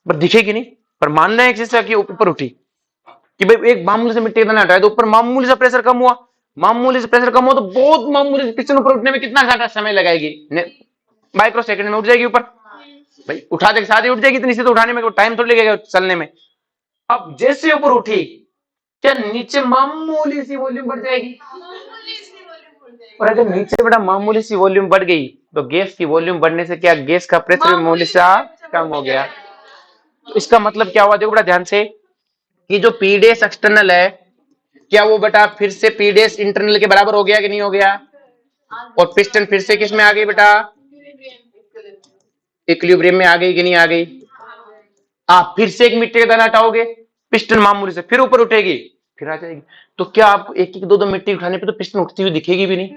पर दिखेगी नहीं। पर मानना है जैसा कि ऊपर उठी, कि भाई एक मामूली से मिट्टी दाना हटाया तो ऊपर मामूली सा प्रेशर कम हुआ। मामूली से प्रेशर कम हुआ तो बहुत मामूली से पिस्टन ऊपर उठने में कितना ज्यादा समय लगाएगी? माइक्रो सेकंड में उठ जाएगी ऊपर। भाई उठाते के साथ ही उठ जाएगी, इतनी सी तो उठाने में टाइम थोड़ी लगेगा चलने में। अब जैसे ऊपर उठी, क्या नीचे मामूली सी वॉल्यूम बढ़ जाएगी? और अगर नीचे बेटा मामूली सी वॉल्यूम बढ़ गई, तो गैस की वॉल्यूम बढ़ने से क्या गैस का प्रेशर मामूली सा कम हो गया। तो इसका मतलब क्या हुआ, देखो बेटा ध्यान से, कि जो पी डैश एक्सटर्नल है, क्या वो बेटा फिर से पी डैश इंटरनल के बराबर हो गया कि नहीं हो गया? और पिस्टन फिर से किस में आ गई बेटा? इक्विलिब्रियम में आ गई कि नहीं आ गई? आप फिर से एक मिट्टी का दाना हटाओगे, पिस्टन मामूली से फिर ऊपर उठेगी, फिर आ जाएगी। तो क्या आपको एक एक दो दो मिट्टी उठाने पे तो पिस्टन उठती हुई दिखेगी भी नहीं।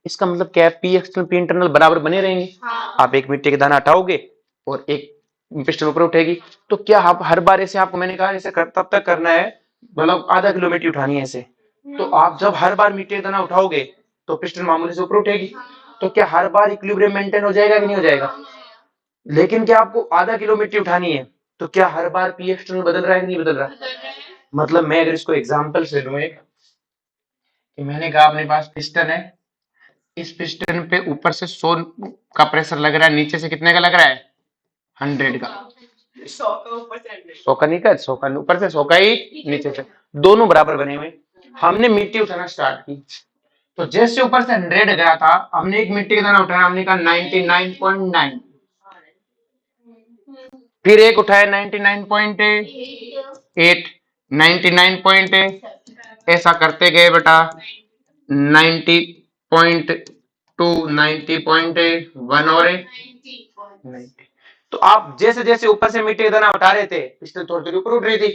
इसका मतलब क्या है, पी एक्सटर्नल पी इंटरनल बराबर बने रहेंगे। आप एक मिट्टी का दाना हटाओगे और एक पिस्टन ऊपर उठेगी। तो क्या आप हर बार ऐसे, आपको मैंने कहा ऐसे तब तक करना है, मतलब आधा किलो मिट्टी उठानी है ऐसे। तो आप जब हर बार मिट्टी का दाना उठाओगे तो पिस्टन मामूली से ऊपर उठेगी। तो क्या हर बार इक्विलिब्रियम मेंटेन हो जाएगा कि नहीं हो जाएगा? लेकिन क्या आपको आधा किलो मिट्टी उठानी है, तो क्या हर बार पी एक्सटर्नल बदल रहा है कि नहीं बदल रहा? मतलब मैं अगर इसको एग्जांपल से लूं एक, कि मैंने कहा अपने पास पिस्टन है, इस पिस्टन पे ऊपर से 100 का प्रेशर लग रहा है, नीचे से कितने का लग रहा है? 100 का। 100 का नहीं का, 100 का ऊपर से, 100 का ही नीचे से, दोनों बराबर बने हुए। हमने मिट्टी उठाना स्टार्ट की, तो जैसे ऊपर से 100 गया था, हमने एक मिट्टी का दाना उठाया, हमने कहा 99.9, फिर एक उठाया 99.8, 99.8, ऐसा करते गए बेटा, 90.2, 90.1 और 90। तो आप जैसे जैसे ऊपर से मिट्टी का दाना उठा रहे थे, पिस्टन थोड़ी थोड़ी ऊपर उठ रही थी।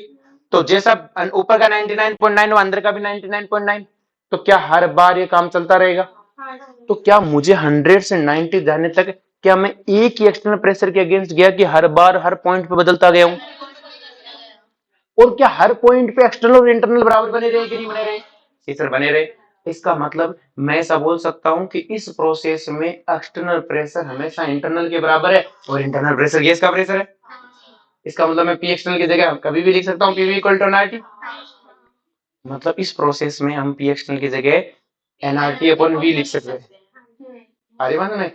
तो जैसा ऊपर का 99.9 और अंदर का भी 99.9, तो क्या हर बार ये काम चलता रहेगा? तो क्या मुझे 100 से 90 जाने तक, क्या मैं एक ही एक्सटर्नल प्रेशर के अगेंस्ट गया कि हर बार हर पॉइंट पे बदलता गया हूं? और क्या हर पॉइंट पे एक्सटर्नल और इंटरनल बराबर बने रहे कि नहीं बने रहे? जी सर, बने रहे। इसका मतलब मैं ऐसा बोल सकता हूं कि इस प्रोसेस में एक्सटर्नल प्रेशर हमेशा इंटरनल के बराबर है और इंटरनल प्रेशर गैस का प्रेशर है। इसका मतलब मैं पी एक्सटर्नल की जगह कभी भी लिख सकता हूं पीवी इक्वल टू एनआरटी। मतलब इस प्रोसेस में हम पी एक्सटर्नल की जगह एनआरटी अपॉन वी लिख सकते हैं। अरे बात में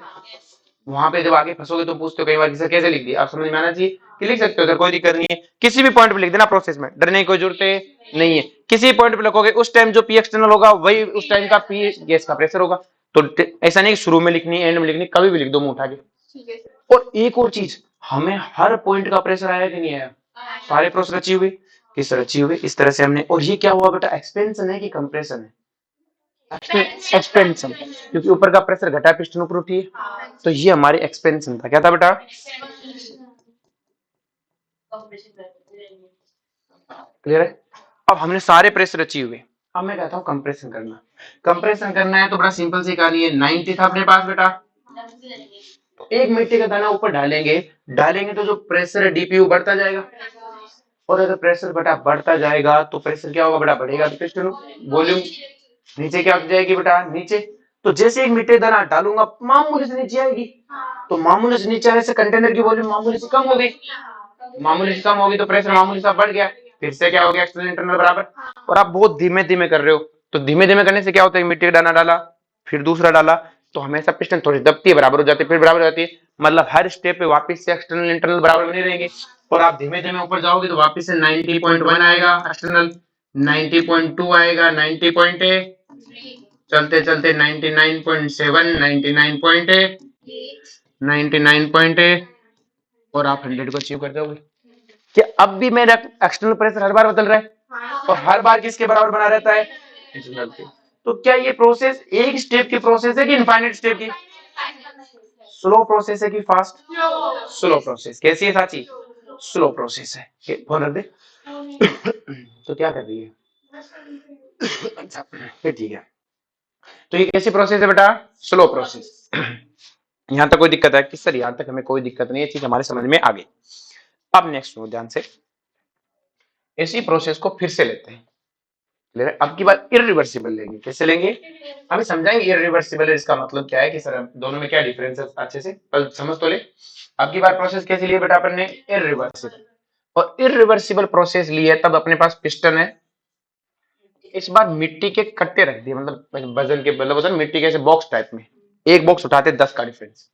वहां पे जब आगे फंसोगे तो पूछते हो कई बार, कैसे लिख दिया, आप समझ में आना चाहिए कि लिख सकते हो सर, कोई दिक्कत नहीं है, किसी भी पॉइंट पे लिख देना, प्रोसेस में डरने की कोई जरूरत नहीं है। किसी पॉइंट पे लिखोगे उस टाइम जो पी एक्सटर्नल होगा वही उस टाइम का पी गैस का प्रेशर होगा। तो ऐसा नहीं शुरू में लिखनी, एंड में लिखनी, कभी भी लिख दो मुंह उठा के। और एक और चीज, हमें हर पॉइंट का प्रेशर आया कि नहीं आया? सारे प्रेशर अचीव हुए, किस तरह अचीव हुए, इस तरह से हमने। और ये क्या हुआ बेटा, एक्सपेंशन है कि कंप्रेशन है? एक्सपेंशन, क्योंकि ऊपर का प्रेशर घटा, पिस्टन ऊपर उठी है, तो ये हमारी एक्सपेंशन था। क्या था बेटा? क्लियर है? अब हमने सारे प्रेशर अचीव हुए, अब मैं कहता हूं कंप्रेशन करना। कंप्रेशन करना है तो बड़ा सिंपल सी कहानी है, 90 था अपने पास बेटा, तो एक मिट्टी का दाना ऊपर डालेंगे, डालेंगे तो जो प्रेशर है डीपीयू बढ़ता जाएगा, और अगर प्रेशर बेटा बढ़ता जाएगा तो प्रेशर क्या होगा बेटा, बढ़ेगा तो पिस्टन वॉल्यूम नीचे क्या हो जाएगी बेटा, नीचे। तो जैसे एक मिट्टी दाना डालूंगा मामूली से नीचे आएगी, तो मामूली से नीचे आने से कंटेनर की वॉल्यूम मामूली से कम हो गई, मामूली से कम होगी तो प्रेशर मामूली सा बढ़ गया, फिर से क्या हो गया, एक्सटर्नल इंटरनल बराबर। और आप बहुत धीमे धीमे कर रहे हो, तो धीमे धीमे करने से क्या होता है, मिट्टी का दाना डाला फिर दूसरा डाला, तो हमेशा पिस्टन थोड़ी दबती है, बराबर हो जाती है, फिर बराबर हो जाती है, मतलब हर स्टेप पे वापस से एक्सटर्नल इंटरनल बराबर बने रहेंगे। और आप धीमे धीमे ऊपर जाओगे तो वापस से 90.1 आएगा एक्सटर्नल, 90.2 आएगा, 90.8, चलते चलते 99.7, 99.8, 99.8, और आप 100 को अचीव कर जाओगे। कि अब भी मेरा एक्सटर्नल प्रेशर हर बार बदल रहा है, और हर बार किसके बराबर बना रहता है, इंटरनल के। तो क्या ये प्रोसेस एक स्टेप की प्रोसेस है कि इनफाइनाइट स्टेप की? स्लो प्रोसेस है कि फास्ट? Slow process. कैसी है साची? स्लो प्रोसेस है। फोन रख दे। तो क्या कर रही है? अच्छा फिर ठीक है। तो ये कैसी प्रोसेस है बेटा? Slow process. यहां तक कोई दिक्कत है कि सर? यहां तक हमें कोई दिक्कत नहीं है, चीज हमारे समझ में आ गई। अब नेक्स्ट सुनो ध्यान से, इसी प्रोसेस को फिर से लेते हैं। अब की बार इरिवर्सिबल लेंगे। कैसे लेंगे? अभी समझाएंगे इरिवर्सिबल इसका मतलब क्या है, कि सर दोनों में क्या डिफरेंस है, अच्छे से समझ तो ले। अब की बार प्रोसेस कैसे लिए बेटा अपन ने? इरिवर्सिबल। और इरिवर्सिबल प्रोसेस ली है तब अपने पास पिस्टन है, इस बार मिट्टी के कट्टे रख दिए, मतलब वजन के मतलब वजन मिट्टी के ऐसे बॉक्स टाइप में, एक बॉक्स उठाते 10 का डिफरेंस।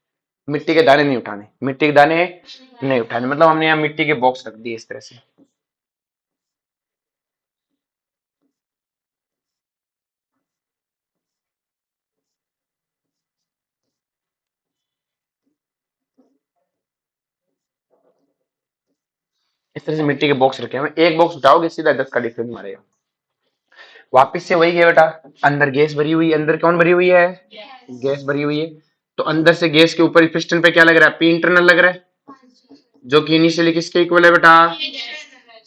मिट्टी के दाने नहीं उठाने, मिट्टी के दाने नहीं उठाने, मतलब हमने यहाँ मिट्टी के बॉक्स रख दिए इस तरह से। इस तरह से मिट्टी के बॉक्स रखे हैं, एक बॉक्स उठाओगे सीधा 10 का डिफरेंस मारेगा। वापिस से वही है बेटा, अंदर गैस भरी हुई, अंदर कौन भरी हुई है? गैस भरी हुई है। तो अंदर से गैस के ऊपर पिस्टन पे क्या लग रहा है? पी इंटरनल लग रहा है, जो कि इनिशियली किसके इक्वल है बेटा?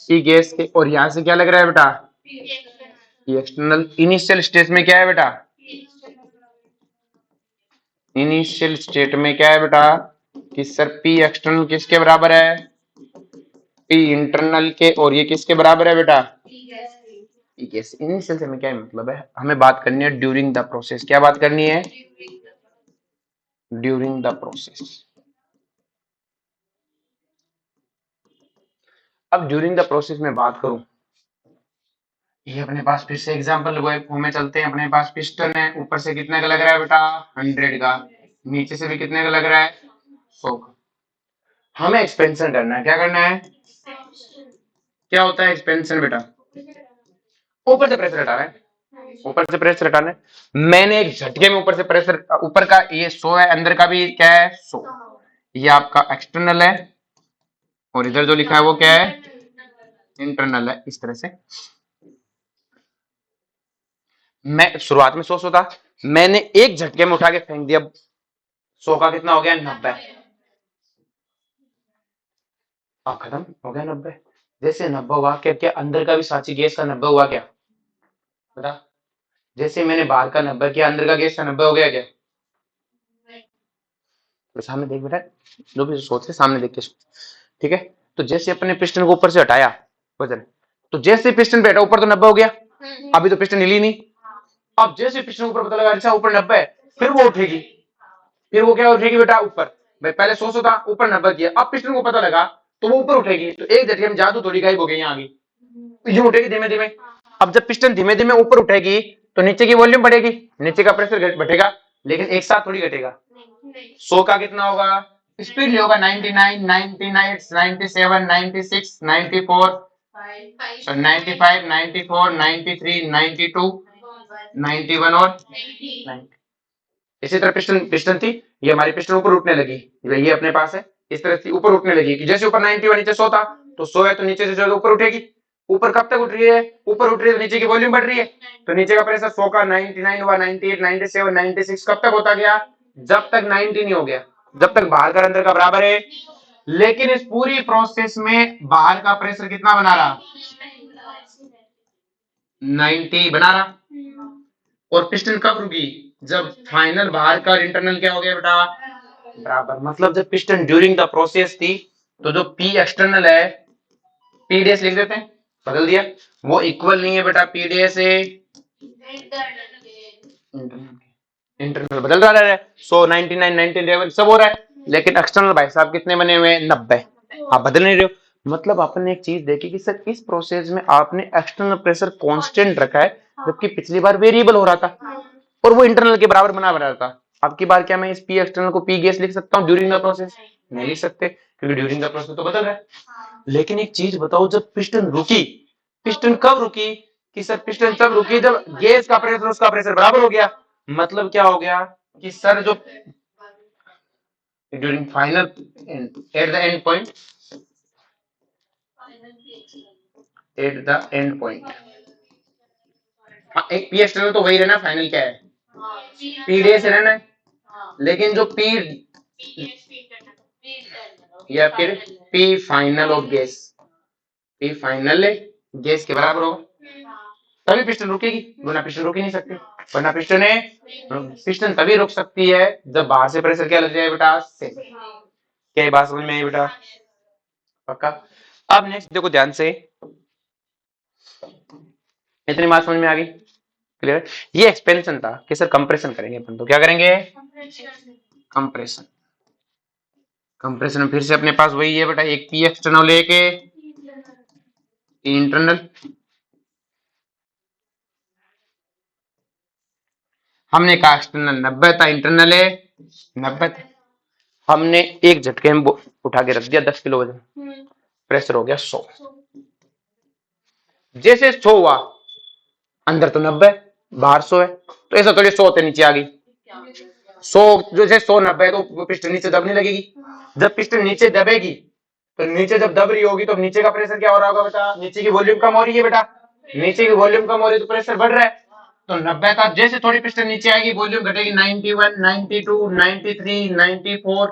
पी गैस के। और यहां से क्या लग रहा है बेटा? P external. इनिशियल स्टेज में क्या है बेटा? इनिशियल स्टेट में क्या है बेटा? कि सर पी एक्सटर्नल किसके बराबर है, पी इंटरनल के, और ये किसके बराबर है बेटा, पी गैस। इनिशियल से हमें क्या मतलब है, हमें बात करनी है ड्यूरिंग द प्रोसेस। क्या बात करनी है, ड्यूरिंग द प्रोसेस। अब ड्यूरिंग द प्रोसेस में बात करूं, ये अपने पास फिर से एग्जांपल में चलते हैं। अपने पास पिस्टन है, ऊपर से कितने का लग रहा है बेटा, 100 का, नीचे से भी कितने का लग रहा है, 100 का। हमें एक्सपेंशन करना है, क्या करना है, क्या होता है एक्सपेंशन बेटा, ऊपर से प्रेशर हटाना है, ऊपर से प्रेशर हटाना है। मैंने एक झटके में ऊपर से प्रेशर, ऊपर का ये 100 है, अंदर का भी क्या है 100, ये आपका एक्सटर्नल है, और इधर जो लिखा है वो क्या है, इंटरनल है। इस तरह से मैं शुरुआत में 100 था, मैंने एक झटके में उठा के फेंक दिया, 100 का कितना हो गया, 90। खत्म हो गया 90। जैसे 90 हुआ, क्या क्या अंदर का भी साची गैस का 90 हुआ क्या, बता। जैसे मैंने बाहर का 90 किया, अंदर का गैस का 90 हो गया क्या, तो सामने देख बेटा, जो भी सोच सामने देख के सोच, ठीक है। तो जैसे अपने पिस्टन को ऊपर से हटाया वजन, तो जैसे पिस्टन पे हटा ऊपर तो 90 हो गया, अभी तो पिस्टन हिली नहीं। अब जैसे पिस्टन ऊपर पता लगा अच्छा ऊपर 90 है, फिर वो उठेगी, फिर वो क्या उठेगी बेटा ऊपर। भाई पहले 100 था, ऊपर 90 किया, अब पिस्टन को पता लगा तो वो ऊपर उठेगी। तो एक झटके में जादू थोड़ी गायब हो गई, यहाँ आ गई, यूं उठेगी धीमे धीमे। अब जब पिस्टन धीमे धीमे ऊपर उठेगी तो नीचे की वॉल्यूम बढ़ेगी, नीचे का प्रेशर बढ़ेगा, लेकिन एक साथ थोड़ी घटेगा। 100 का कितना होगा, स्पीड होगा 99, 99, 97, 96, 94, 95, 94, 93, 92, 91 और 90। इसी तरह पिस्टन पिस्टन थी, ये हमारी पिस्टन ऊपर उठने लगी, ये अपने पास है, इस तरह से ऊपर उठने लगी कि जैसे ऊपर 90 और नीचे 100 था, तो 100 है तो नीचे से जो ऊपर उठेगी। ऊपर कब तक उठ रही है, ऊपर उठ रही है तो नीचे की वॉल्यूम बढ़ रही है, तो नीचे का प्रेशर 100 का 99 हुआ, 98, 97, 96 कब तक होता गया, जब तक 90 नहीं हो गया, जब तक बाहर का अंदर का बराबर है। लेकिन इस पूरी प्रोसेस में बाहर का प्रेशर कितना बना रहा, 90 बना रहा। और पिस्टन कब रुकी, जब फाइनल बाहर का इंटरनल क्या हो गया बेटा, बराबर। मतलब जब पिस्टन ड्यूरिंग द प्रोसेस थी, तो जो पी एक्सटर्नल है, पी डीएस लिख देते हैं, बदल दिया, वो इक्वल नहीं है बेटा पी डीएस से इंटरनल, बदल रहा है। 100, 99, 99 सब हो रहा है, लेकिन एक्सटर्नल भाई साहब कितने बने हुए हैं, 90। आप बदल नहीं रहे हो। मतलब आपने एक चीज देखी कि सर इस प्रोसेस में आपने एक्सटर्नल प्रेशर कांस्टेंट रखा है, जबकि पिछली बार वेरिएबल हो रहा था और वो इंटरनल के बराबर बना रहा था। अब की बार क्या मैं इस पी एक्सटर्नल को पी गैस लिख सकता हूँ ड्यूरिंग द प्रोसेस, नहीं लिख सकते, क्योंकि ड्यूरिंग द प्रोसेस तो बदल रहा है। लेकिन एक चीज बताओ, जब पिस्टन रुकी, पिस्टन कब रुकी, कि सर पिस्टन तब रुकी जब गैस का प्रेशर उसका प्रेशर बराबर हो गया। मतलब क्या हो गया कि सर जो during final at the end point, at the end point, एक पी एक्सटर्नल तो वही रहना, फाइनल क्या है पी डीएस रहना है, लेकिन जो पी या फिर P final of gas, P final gas के बराबर होगा, तभी पिस्टन रुकेगी, वरना पिस्टन रुक ही नहीं सकती। वरना पिस्टन है, पिस्टन तभी रुक सकती है जब बाहर से प्रेशर क्या लग जाए बेटा, से। क्या ये बात समझ में आई बेटा, पक्का। अब नेक्स्ट देखो ध्यान से, इतनी बात समझ में आ गई, क्लियर। ये एक्सपेंशन था कि सर कंप्रेशन करेंगे अपन, तो क्या करेंगे, कंप्रेशन। कंप्रेशन में फिर से अपने पास वही है बेटा, एक पी एक्सटर्नल लेके इंटरनल, हमने कहा एक्सटर्नल 90 था, इंटरनल है 90 था, हमने एक झटके में उठा के रख दिया 10 किलो वजन, प्रेशर हो गया 100। जैसे 100 हुआ, अंदर तो 90 बाहर 100 है, तो ऐसा थोड़ी 100 होते नीचे आ गई, 100 जो है 100 90 तो पिस्टन नीचे दबने लगेगी। जब पिस्टन नीचे दबेगी, तो नीचे जब दब रही होगी तो नीचे का प्रेशर क्या हो रहा होगा बेटा, नीचे की वॉल्यूम कम हो रही है बेटा, नीचे की वॉल्यूम कम हो रही है तो प्रेशर बढ़ रहा है। तो 90 का जैसे थोड़ी पिस्टन नीचे आएगी, वॉल्यूम घटेगी 91, 92, 93, 94,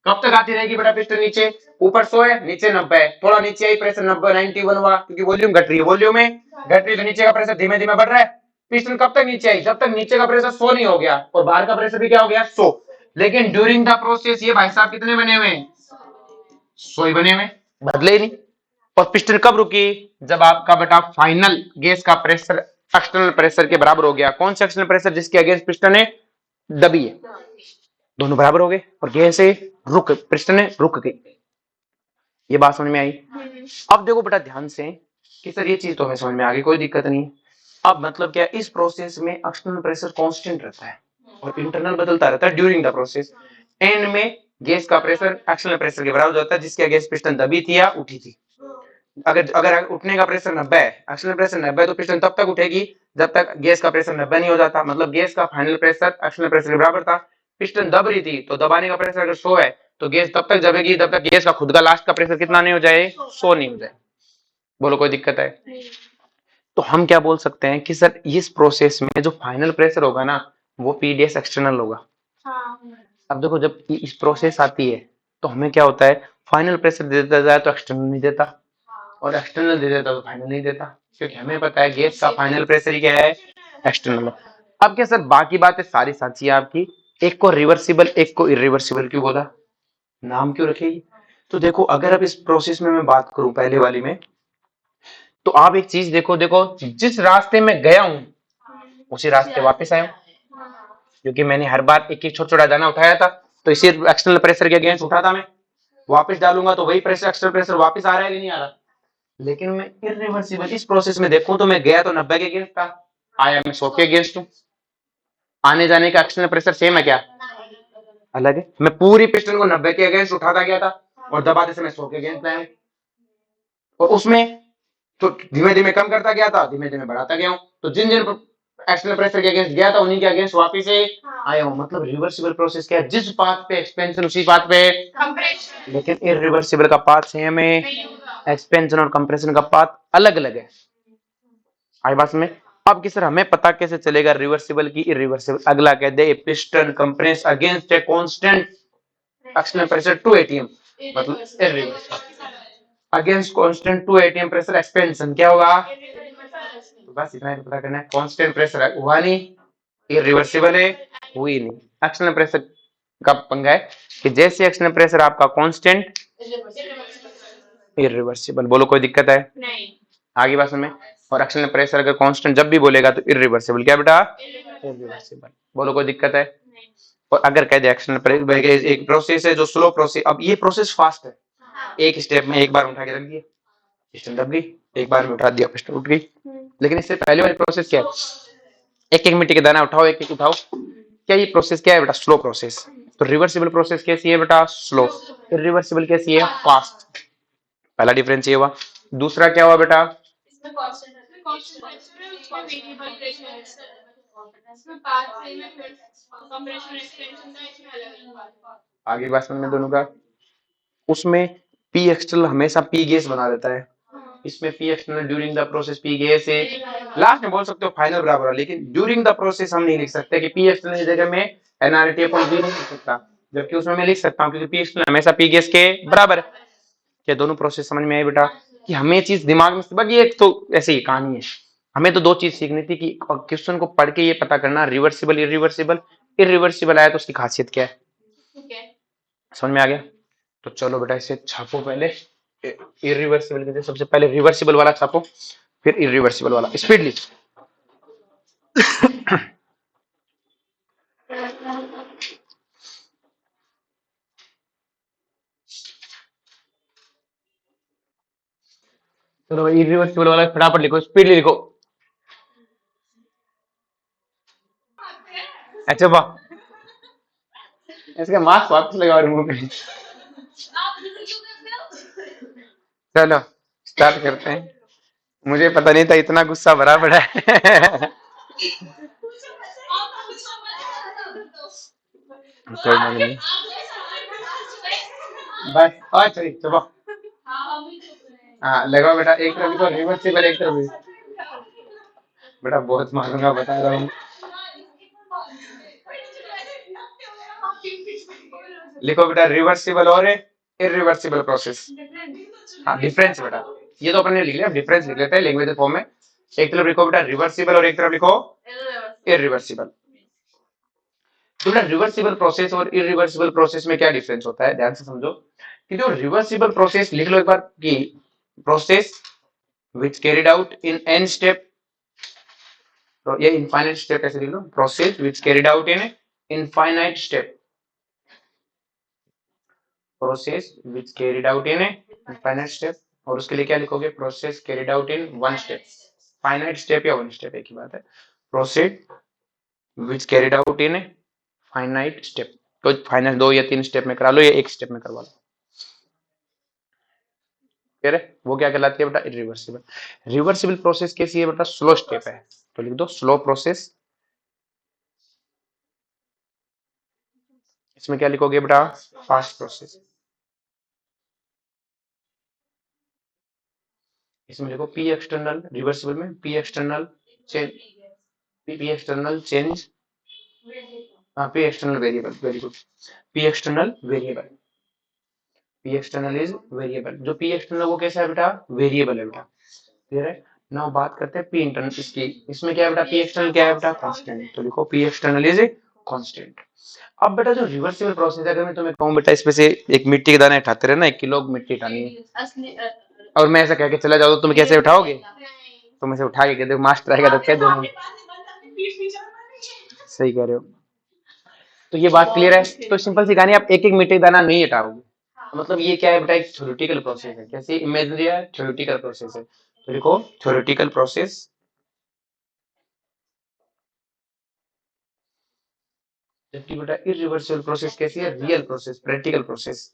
कब तक आती रहेगी बेटा पिस्टन नीचे, ऊपर 100 है नीचे 90 है, थोड़ा नीचे आई प्रेशर 90, 91 हुआ, क्योंकि वॉल्यूम घट रही है, वॉल्यूम में घट रही है तो नीचे का प्रेशर धीमे धीमे बढ़ रहा है, पिस्टन कब तक नीचे आई, जब तक नीचे का प्रेशर 100 नहीं हो गया और बाहर का प्रेशर भी क्या हो गया 100। लेकिन ड्यूरिंग द प्रोसेस ये भाई साहब कितने बने हुए हैं, 100 ही बने हुए, बदले ही नहीं। और पिस्टन कब रुकी, जब आपका बेटा फाइनल गैस का प्रेशर एक्सटर्नल प्रेशर के बराबर हो गया। कौन सा एक्सटर्नल प्रेशर, जिसके अगेंस्ट पिस्टन है दबी है, दोनों बराबर हो गए और गैस है रुक, पिस्टन है रुक गई। ये बात समझ में आई। अब देखो बेटा ध्यान से कि सर ये चीज तो हमें समझ में आ गई, कोई दिक्कत नहीं। अब मतलब क्या, इस प्रोसेस में एक्सटर्नल प्रेशर कांस्टेंट रहता है और इंटरनल बदलता रहता है ड्यूरिंग द प्रोसेस। एंड में गैस का प्रेशर एक्सटर्नल प्रेशर के बराबर होता है, जिसके अगेंस्ट पिस्टन दबी थी या उठी थी। अगर अगर उठने का प्रेशर 90 है, एक्सटर्नल प्रेशर 90 है, तो पिस्टन तब तक उठेगी जब तक गैस का प्रेशर 90 नहीं हो जाता। मतलब गैस का फाइनल प्रेशर एक्सटर्नल प्रेशर के बराबर था, पिस्टन दब रही थी, तो दबाने का प्रेशर अगर 100 है तो गैस तब तक दबेगी जब तक गैस का खुद का लास्ट का प्रेशर कितना नहीं हो जाए, 100 नहीं हो जाए। बोलो कोई दिक्कत है। तो हम क्या बोल सकते हैं कि सर इस प्रोसेस में जो फाइनल प्रेशर होगा ना वो पीडीएस एक्सटर्नल होगा। अब देखो जब इस प्रोसेस आती है तो हमें क्या होता है, फाइनल प्रेशर दे देता जाए तो एक्सटर्नल नहीं देता और एक्सटर्नल दे देता तो फाइनल नहीं देता, क्योंकि हमें पता है गैस का फाइनल प्रेशर ही क्या है, एक्सटर्नल। अब क्या सर बाकी बातें सारी साची है आपकी, एक को रिवर्सिबल एक को इरिवर्सिबल क्यों बोला, नाम क्यों रखेगी। तो देखो अगर अब इस प्रोसेस में मैं बात करूं पहले वाली में, तो आप एक चीज देखो, देखो जिस रास्ते में गया हूं उसी रास्ते वापस आया हूं, क्योंकि मैंने हर बार एक एक छोटा छोटा दाना उठाया था तो इसी एक्सटर्नल प्रेशर के अगेंस्ट उठा था मैं, वापस डालूंगा तो वही प्रेशर एक्सटर्नल प्रेशर वापस आ रहा है कि नहीं आ रहा। लेकिन मैं इरिवर्सिबल इस प्रोसेस में देखूं तो मैं गया तो 90 के अगेंस्ट था, आया मैं 100 के अगेंस्ट हूं। आने जाने का एक्सटर्नल प्रेशर सेम है क्या, अलग है। मैं पूरी पिस्टन को 90 के अगेंस्ट उठाता गया था और दबाते समय 100 के अगेंस्ट लाया, और उसमें तो धीमे धीमे कम करता गया था, धीमे धीमे बढ़ाता गया हूं। तो जिन जिन एक्सटर्नल प्रेशर के अगेंस्ट गया था उन्हीं के अगेंस्ट वापस से आया हूं। मतलब रिवर्सिबल प्रोसेस क्या है, जिस पाथ पे एक्सपेंशन उसी पाथ पे कंप्रेशन, लेकिन इरिवर्सिबल का पाथ सेम है, एक्सपेंशन और कंप्रेशन का पाथ अलग अलग है। आई बात में। अब कि सर हमें पता कैसे चलेगा रिवर्सिबल की इरिवर्सिबल, अगला कह दे piston compress against a constant external pressure 2 atm, मतलब irreversible against constant 2 atm pressure expansion क्या होगा, तो बस इतना ही पता करना है। कांस्टेंट प्रेशर हुआ नहीं, इरिवर्सिबल है हुई नहीं। एक्सटर्नल प्रेशर का पंगा है कि जैसे एक्सटर्नल प्रेशर आपका कांस्टेंट इरिवर्सिबल, बोलो कोई दिक्कत है नहीं, आगे बात में। और एक्सटर्नल प्रेशर अगर कांस्टेंट जब भी बोलेगा तो इरिवर्सिबल क्या बेटा, इरिवर्सिबल, बोलो कोई दिक्कत है नहीं। और अगर कह दे एक्सटर्नल प्रेशर एक प्रोसेस है जो स्लो प्रोसेस, अब ये प्रोसेस फास्ट है, एक स्टेप में एक बार उठा के रख दिया पिस्टन दब गई, एक बार में उठा दिया पिस्टन उठ गई। लेकिन इससे पहले वाली प्रोसेस क्या है, एक एक मिट्टी के दाना उठाओ एक एक उठाओ, क्या ये प्रोसेस क्या है बेटा, स्लो प्रोसेस। तो रिवर्सिबल प्रोसेस कैसी है बेटा, स्लो। रिवर्सिबल कैसी है, फास्ट। पहला डिफरेंस ये हुआ। दूसरा क्या हुआ बेटा, आगे बात समझ में दोनों का। उसमें पी एक्सटर्नल हमेशा पी गैस बना देता है, इसमें P external during the process P gas है, लास्ट में बोल सकते हो फाइनल बराबर है, लेकिन ड्यूरिंग द प्रोसेस हम नहीं लिख सकते कि पी एक्सटर्नल की जगह में एनआरटी अपॉन वी नहीं लिख सकता, जबकि उसमें मैं लिख सकता हूं क्योंकि पी एक्सटर्नल हमेशा पी गैस के बराबर है। क्या दोनों प्रोसेस समझ में आई बेटा, कि हमें चीज दिमाग में, बाकी एक तो ऐसी ही कहानी है, हमें तो दो चीज सीखनी थी कि क्वेश्चन को पढ़ के ये पता करना रिवर्सिबल इरिवर्सिबल, इरिवर्सिबल आया तो उसकी खासियत क्या है, समझ में आ गया। तो चलो बेटा इसे छापो पहले, इरिवर्सिबल के लिए सबसे पहले रिवर्सिबल वाला छापो फिर इरिवर्सिबल वाला, स्पीडली। चलो इरिवर्सिबल वाला फटाफट लिखो, स्पीडली लिखो। अच्छा वाह, इसका मास्क वापस लगाओ रिमूव कर। चलो स्टार्ट करते हैं, मुझे पता नहीं था इतना गुस्सा भरा पड़ा है। कोई बात नहीं, बस और चलिए चलो। हाँ लगाओ बेटा, एक तरफ लिखो रिवर्सिबल, एक तरफ बेटा बहुत मारूंगा बता रहा हूँ। लिखो बेटा रिवर्सिबल और इरिवर्सिबल प्रोसेस। हाँ डिफरेंस बेटा, ये तो अपन ने लिख लिया, डिफरेंस लिख लेते हैं लैंग्वेज फॉर्म में। एक तरफ लिखो बेटा रिवर्सिबल और एक तरफ लिखो इरिवर्सिबल। तो बेटा रिवर्सिबल प्रोसेस और इरिवर्सिबल प्रोसेस में क्या डिफरेंस होता है, ध्यान से समझो कि जो रिवर्सिबल प्रोसेस लिख लो एक बार कि process which carried out in N step, तो ये इनफाइनाइट स्टेप ऐसे लिख लो, process which carried out in infinite step, process which carried out in infinite step. और उसके लिए क्या लिखोगे, process carried out in one step, finite step या वन स्टेप एक ही बात है, process which carried out in finite step. तो फाइनाइट 2 या 3 स्टेप में करा लो या एक स्टेप में करवा लो, है वो क्या कहलाती है बेटा, इरिवर्सिबल। रिवर्सिबल प्रोसेस कैसी है बेटा, स्लो स्टेप है, तो लिख दो स्लो प्रोसेस। इसमें क्या लिखोगे बेटा, फास्ट प्रोसेस। इसमें लिखो पी एक्सटर्नल, रिवर्सिबल में P external change, P external change, P external variable, very good, P external variable, P external is variable. जो पी एक्सटर्नल वो कैसा है बेटा, वेरिएबल है बेटा, क्लियर है ना। बात करते हैं पी इंटरनल इसकी, इसमें क्या है बेटा, पी एक्सटर्नल क्या है बेटा, कांस्टेंट, तो लिखो पी एक्सटर्नल इज कांस्टेंट। अब बेटा जो रिवर्सिबल प्रोसेस है, अगर मैं तुम्हें कहूं बेटा इसमें से एक मिट्टी के दाने उठाते रहे ना, 1 किलो मिट्टी उठानी है और मैं ऐसा कह के चला जाऊं तो तुम कैसे उठाओगे, तुम ऐसे उठा के कहते मास्टर आएगा तो कह देना, सही कह रहे हो। तो ये बात क्लियर है। तो सिंपल सी कहानी, आप एक एक मिट्टी दाना नहीं हटाओगे, मतलब ये क्या है बेटा, एक थ्योरेटिकल प्रोसेस है, कैसे इमेजिनरी है, थ्योरेटिकल प्रोसेस है, तो देखो थ्योरेटिकल प्रोसेस। जबकि बेटा इरिवर्सिबल प्रोसेस कैसी है, real process, practical process,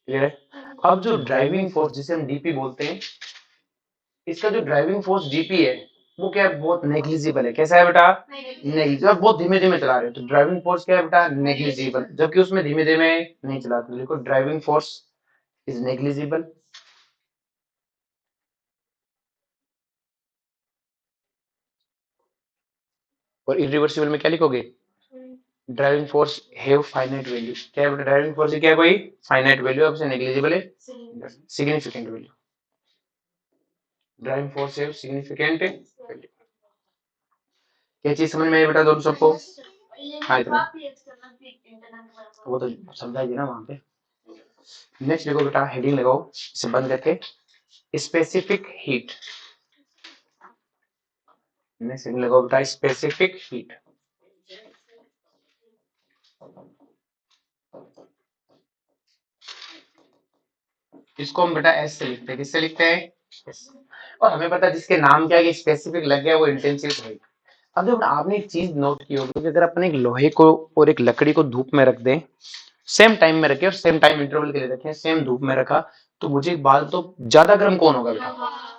clear है। अब जो ड्राइविंग फोर्स जिसे हम डीपी बोलते हैं, इसका जो ड्राइविंग फोर्स डीपी है वो क्या है, बहुत नेग्लिजिबल है, कैसा है बेटा, नेग्लिजिबल, बहुत धीमे धीमे चला रहे हो तो ड्राइविंग फोर्स क्या है बेटा, नेग्लिजिबल, जबकि उसमें धीमे धीमे नहीं चलाते, देखो ड्राइविंग फोर्स इज नेग्लिजिबल। और इरिवर्सिबल में क्या लिखोगे, driving force have finite value, क्या है ड्राइविंग फोर्स क्या है, कोई फाइनाइट वैल्यू, अब से नेग्लिजिबल है significant value, driving force have significant value. क्या चीज समझ में आई बेटा दोनों सबको, हाँ इतना वो तो समझाइए ना वहां पे। नेक्स्ट देखो बेटा, हेडिंग लगाओ इसे बंद करके, स्पेसिफिक हीट, नेक्स्ट हेडिंग लगाओ बेटा, स्पेसिफिक हीट। इसको हम बेटा एस से लिखते हैं, किससे लिखते हैं, S। और हमें पता है जिसके नाम क्या है, स्पेसिफिक लग गया वो इंटेंसिव है। अब जब आपने एक चीज नोट की होगी कि अगर अपन एक लोहे को और एक लकड़ी को धूप में रख दें, सेम टाइम में रखे और सेम टाइम इंटरवल के लिए रखे, सेम धूप में रखा, तो मुझे एक बात तो, ज्यादा गर्म कौन होगा बेटा,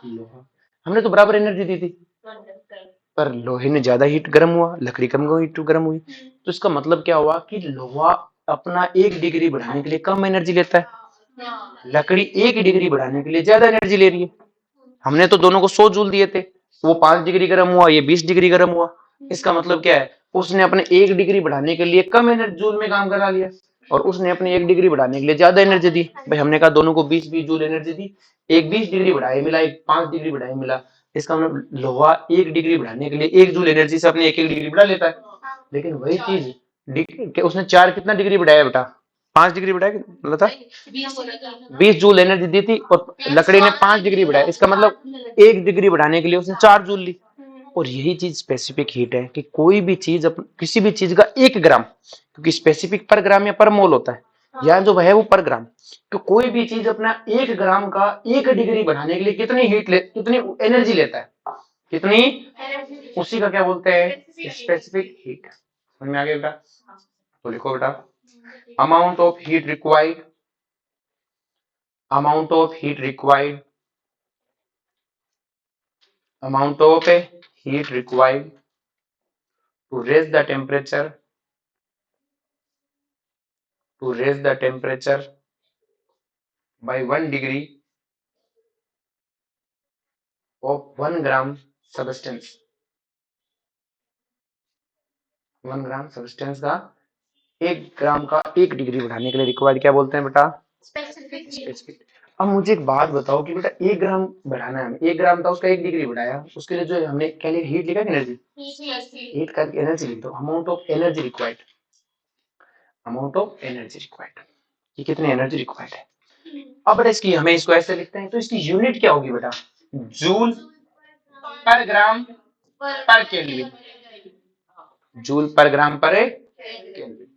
लोहा। हमने तो बराबर एनर्जी दी थी, पर लोहे ने ज्यादा हीट गर्म हुआ, लकड़ी कम हीट गर्म हुई, तो इसका मतलब क्या हुआ कि लोहा अपना 1 डिग्री बढ़ाने के लिए कम एनर्जी लेता है, लकड़ी 1 डिग्री बढ़ाने के लिए ज्यादा एनर्जी ले रही है। हमने तो दोनों को 100 जूल दिए थे, वो 5 डिग्री गर्म हुआ, ये 20 डिग्री गर्म हुआ, इसका मतलब क्या है, उसने अपने 1 डिग्री बढ़ाने के लिए कम एनर्जी जूल में काम करा लिया और उसने अपने 1 डिग्री बढ़ाने के लिए ज्यादा एनर्जी दी। भाई हमने कहा दोनों को 20-20 जूल एनर्जी दी, एक 20 डिग्री बढ़ाए मिला, एक 5 डिग्री बढ़ाए मिला, इसका मतलब लोहा 1 डिग्री बढ़ाने के लिए 1 जूल एनर्जी से अपने 1-1 डिग्री बढ़ा लेता है। लेकिन वही चीज उसने 4 कितना डिग्री बढ़ाया बेटा, 5 डिग्री बढ़ाया, बोला था 20 जूल एनर्जी दी थी और लकड़ी ने 5 डिग्री बढ़ाया, इसका मतलब 1 डिग्री बढ़ाने के लिए उसने 4 जूल ली। और यही चीज स्पेसिफिक हीट है कि कोई भी चीज किसी भी चीज का 1 ग्राम, क्योंकि स्पेसिफिक पर ग्राम या पर मोल होता है, यहाँ जो है वो पर ग्राम, तो कोई भी चीज अपना 1 ग्राम का 1 डिग्री बढ़ाने के लिए कितनी कितनी एनर्जी लेता है, कितनी, उसी का क्या बोलते हैं, स्पेसिफिक हीट। समझ में आ गया बेटा, तो लिखो बेटा, amount of heat required, amount of heat required, amount of heat required to raise the temperature, to raise the temperature by 1 degree of 1 gram substance, 1 gram substance का 1 ग्राम का 1 डिग्री बढ़ाने के लिए रिक्वायर्ड क्या बोलते हैं बेटा, स्पेसिफिक। अब मुझे एक बात बताओ कि बेटा 1 ग्राम बढ़ाना है, 1 ग्राम था उसका 1 डिग्री बढ़ाया, उसके लिए जो हमने क्या लिया, हीट लिखा, एनर्जी, हीट का एनर्जी लिख दो, amount of energy required, amount of energy required, ये कितनी एनर्जी रिक्वायर्ड है। अब बेटा इसकी हमें इसको ऐसे लिखते हैं, तो इसकी यूनिट क्या होगी बेटा, जूल पर ग्राम पर केल्विन, जूल पर ग्राम पर केल्विन।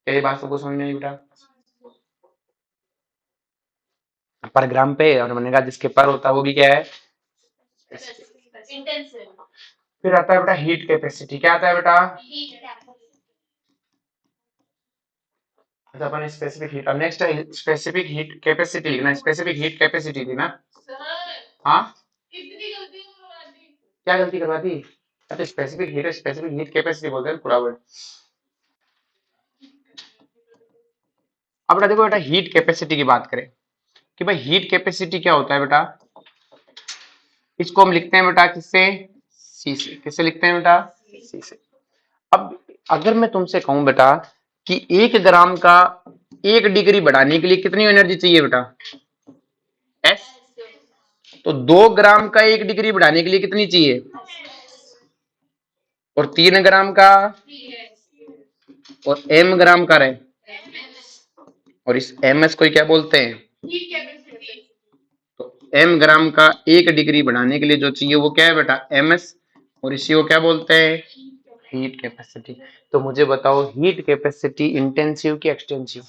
ये बात सबको समझ में आई बेटा, पर ग्राम पे, और मैंने कहा जिसके पर होता है वो भी क्या है, फिर आता है बेटा हीट कैपेसिटी, क्या आता है बेटा, अच्छा अपन स्पेसिफिक हीट, अब नेक्स्ट है स्पेसिफिक हीट कैपेसिटी लिखना, स्पेसिफिक हीट कैपेसिटी थी ना, हाँ क्या गलती करवा दी, अच्छा स्पेसिफिक हीट कैपेसिटी बोलते हैं पूरा वर्ड। अब बेटा देखो बेटा हीट कैपेसिटी की बात करें कि भाई हीट कैपेसिटी क्या होता है बेटा, इसको हम लिखते हैं बेटा किससे, सी से, किससे लिखते हैं बेटा, सी से। अब अगर मैं तुमसे कहूं बेटा कि 1 ग्राम का 1 डिग्री बढ़ाने के लिए कितनी एनर्जी चाहिए बेटा, एस, तो 2 ग्राम का 1 डिग्री बढ़ाने के लिए कितनी चाहिए, और 3 ग्राम का, और m ग्राम का रहे, और इस ms को क्या बोलते हैं, तो m ग्राम का 1 डिग्री बढ़ाने के लिए जो चाहिए वो क्या है बेटा, ms, और इसी को क्या बोलते हैं, हीट कैपेसिटी। तो मुझे बताओ हीट कैपेसिटी इंटेंसिव की एक्सटेंसिव,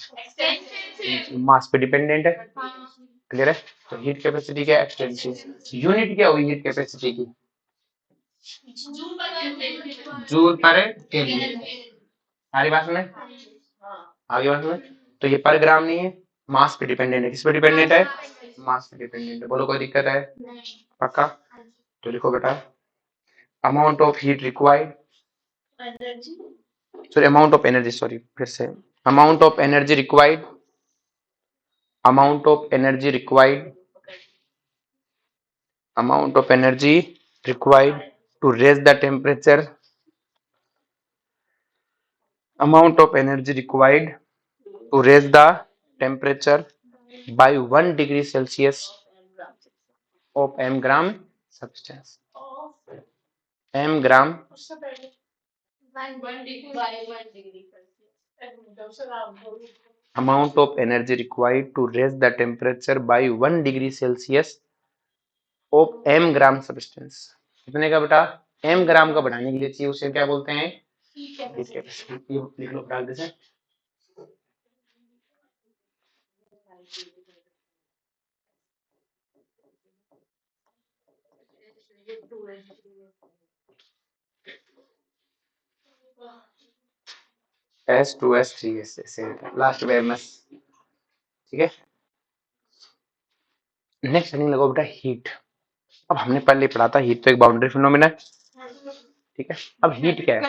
मास पे डिपेंडेंट है, क्लियर है। तो हीट कैपेसिटी क्या, एक्सटेंसिव, यूनिट क्या हुई हीट कैपेसिटी की, जूल पर केल्विन, सारी बात में, आगे बात में, तो ये पर ग्राम नहीं है, मास पे डिपेंडेंट है, किस पे डिपेंडेंट है, मास पे डिपेंडेंट है, बोलो कोई दिक्कत है, पक्का। तो लिखो बेटा amount of heat required, sorry amount of energy, sorry फिर से, amount of energy required, amount of energy required, amount of energy required to raise the temperature, amount of energy required to raise the temperature by 1 degree Celsius of m gram substance, m gram amount of energy required to raise the temperature by 1 degree Celsius of m gram substance, कितने का बेटा, m ग्राम का बढ़ाने के लिए चाहिए, उसे क्या बोलते हैं, हीट कैपेसिटी। लिख लो डाल दे, S2S3 से लास्ट में MS, ठीक है। नेक्स्ट हेडिंग लगाओ बेटा हीट। अब हमने पहले पढ़ा था हीट तो एक बाउंड्री फिनोमेना है, ठीक है। अब हीट क्या है,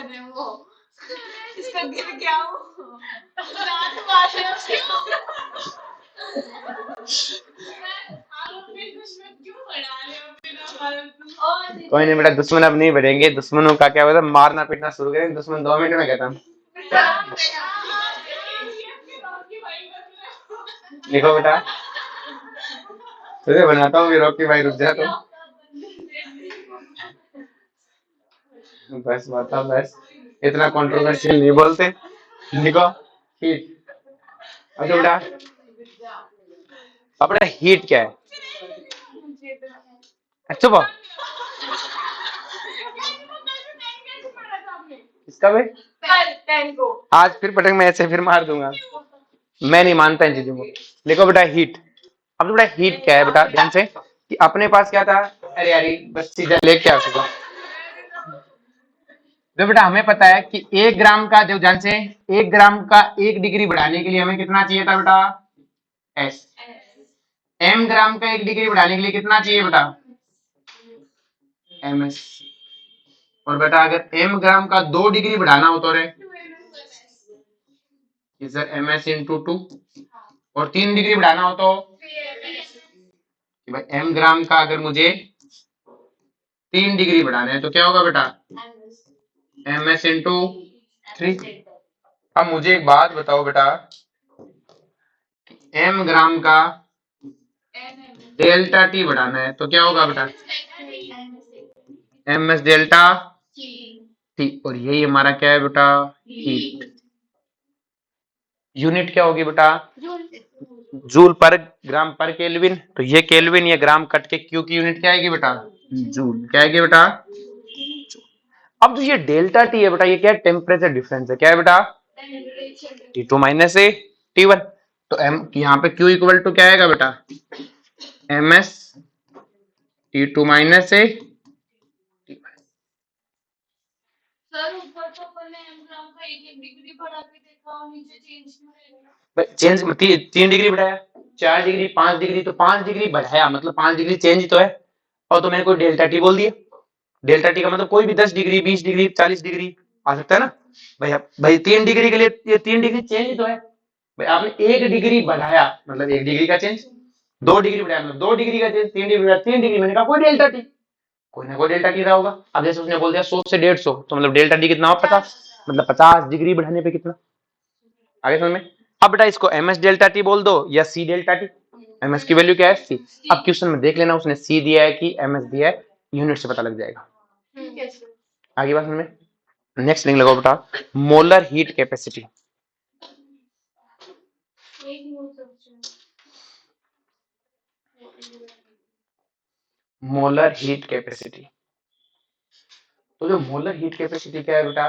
कोई नहीं बेटा, दुश्मन अब नहीं बढ़ेंगे, दुश्मनों का क्या होता है, मारना पीटना शुरू करेंगे, दुश्मन 2 मिनट में खत्म। लिखो बेटा, तुझे बनाता हूँ रॉकी भाई, रुक जा तो, बस बता बस, इतना कंट्रोवर्शियल नहीं बोलते। लिखो हीट, अब बेटा अब बेटा हीट क्या है, अच्छा बा इसका भाई आज फिर पटक मैं ऐसे फिर मार दूंगा, मैं नहीं मानता इन चीजों को। लिखो बेटा हीट। अब बेटा हीट क्या है बेटा, ध्यान से, कि अपने पास क्या था, अरे यारी बस सीधा लेके आ चुका। तो बेटा हमें पता है कि 1 ग्राम का, जो ध्यान से, 1 ग्राम का 1 डिग्री बढ़ाने के लिए हमें कितना चाहिए था बेटा, एस। m ग्राम का 1 डिग्री बढ़ाने के लिए कितना चाहिए बेटा, ms। और बेटा अगर m ग्राम का 2 डिग्री बढ़ाना हो तो रे इधर ms इंटू 2, और 3 डिग्री बढ़ाना हो तो कि भाई m ग्राम का अगर मुझे 3 डिग्री बढ़ाना है तो क्या होगा बेटा, ms इंटू 3। अब मुझे एक बात बताओ बेटा, m ग्राम का डेल्टा टी बढ़ाना है तो क्या होगा बेटा, एम एस डेल्टा टी, और यही हमारा क्या है बेटा, हीट। यूनिट क्या होगी बेटा, जूल पर ग्राम पर केल्विन, तो ये केल्विन ये ग्राम कट के क्यू की यूनिट क्या आएगी बेटा, जूल। क्या आएगी बेटा, अब जो ये डेल्टा टी है बेटा, ये क्या है, टेम्परेचर डिफरेंस है। क्या है बेटा, T2 माइनस ए T1। तो एम यहाँ पे Q इक्वल टू क्या आएगा बेटा, एम एस T2 माइनस ए। चेंज 3 डिग्री बढ़ाया, 4 डिग्री, 5 डिग्री, तो 5 डिग्री बढ़ाया मतलब 5 डिग्री चेंज ही तो है। और तो मैंने कोई डेल्टा टी बोल दिया। डेल्टा टी का मतलब कोई भी 10 डिग्री, 20 डिग्री, 40 डिग्री आ सकता है ना भैया। भाई 3 डिग्री के लिए ये 3 डिग्री चेंज ही तो है। भाई आपने 1 डिग्री बढ़ाया मतलब 1 डिग्री का चेंज, 2 डिग्री बढ़ाया मतलब 2 डिग्री का चेंज, 3 डिग्री बढ़ाया 3 डिग्री, मैंने कहा कोई डेल्टा टी, कोई ना कोई डेल्टा टी रहा होगा। अब जैसे उसने बोल दिया 100 से 150, तो मतलब डेल्टा टी कितना हो, 50, मतलब 50 डिग्री बढ़ाने पे कितना। आगे समझ में। अब बेटा इसको एम एस डेल्टा टी बोल दो या C delta T, M S की वैल्यू क्या है, सी। अब क्वेश्चन में देख लेना उसने सी दिया है कि एम एस दिया है, यूनिट से पता लग जाएगा। आगे बात समझ में। नेक्स्ट लिंक लगाओ बेटा, molar heat capacity. Molar heat capacity, तो जो मोलर हीट कैपेसिटी क्या है बेटा,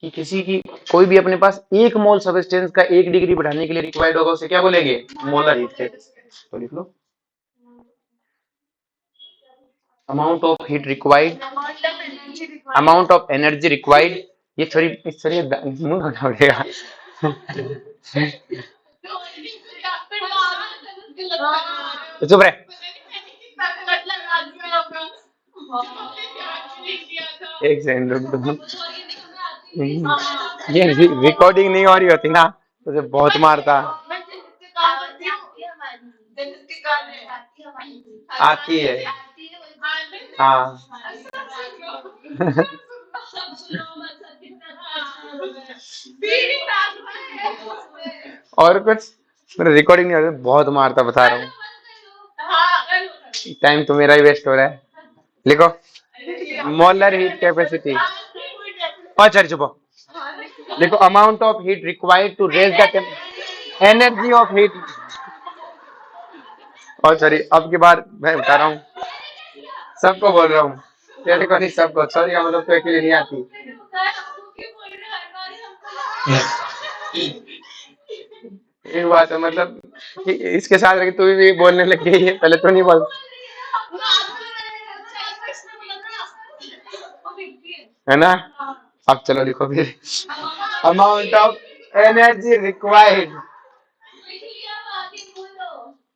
कि किसी की कोई भी अपने पास 1 मोल सब्सटेंस का 1 डिग्री बढ़ाने के लिए रिक्वायर्ड होगा, उसे क्या बोलेंगे, मोलर हीट कैपेसिटी। तो लिख लो, amount of heat required, amount of energy required. ये थोड़ी मुंह उठा उठेगा। चुप रहे। एक सेकंड रुक दो। ये रिकॉर्डिंग नहीं हो रही होती ना तो मुझे बहुत मारता। आती है, हाँ। और कुछ, मेरा रिकॉर्डिंग नहीं हो रही, बहुत मारता बता रहा हूँ। टाइम तो मेरा ही वेस्ट हो रहा है। लिखो, मोलर हीट कैपेसिटी। अच्छा चुप, लिखो amount of heat required to raise the energy of heat. और सॉरी, अब की बार मैं बता रहा हूँ, सबको बोल रहा हूँ, तेरे को नहीं, सबको। सॉरी का मतलब तो अकेले नहीं आती। एक बात है मतलब कि इसके साथ रह के तू भी बोलने लग गई है, पहले तो नहीं बोल, है ना। अब चलो लिखो फिर, amount of energy required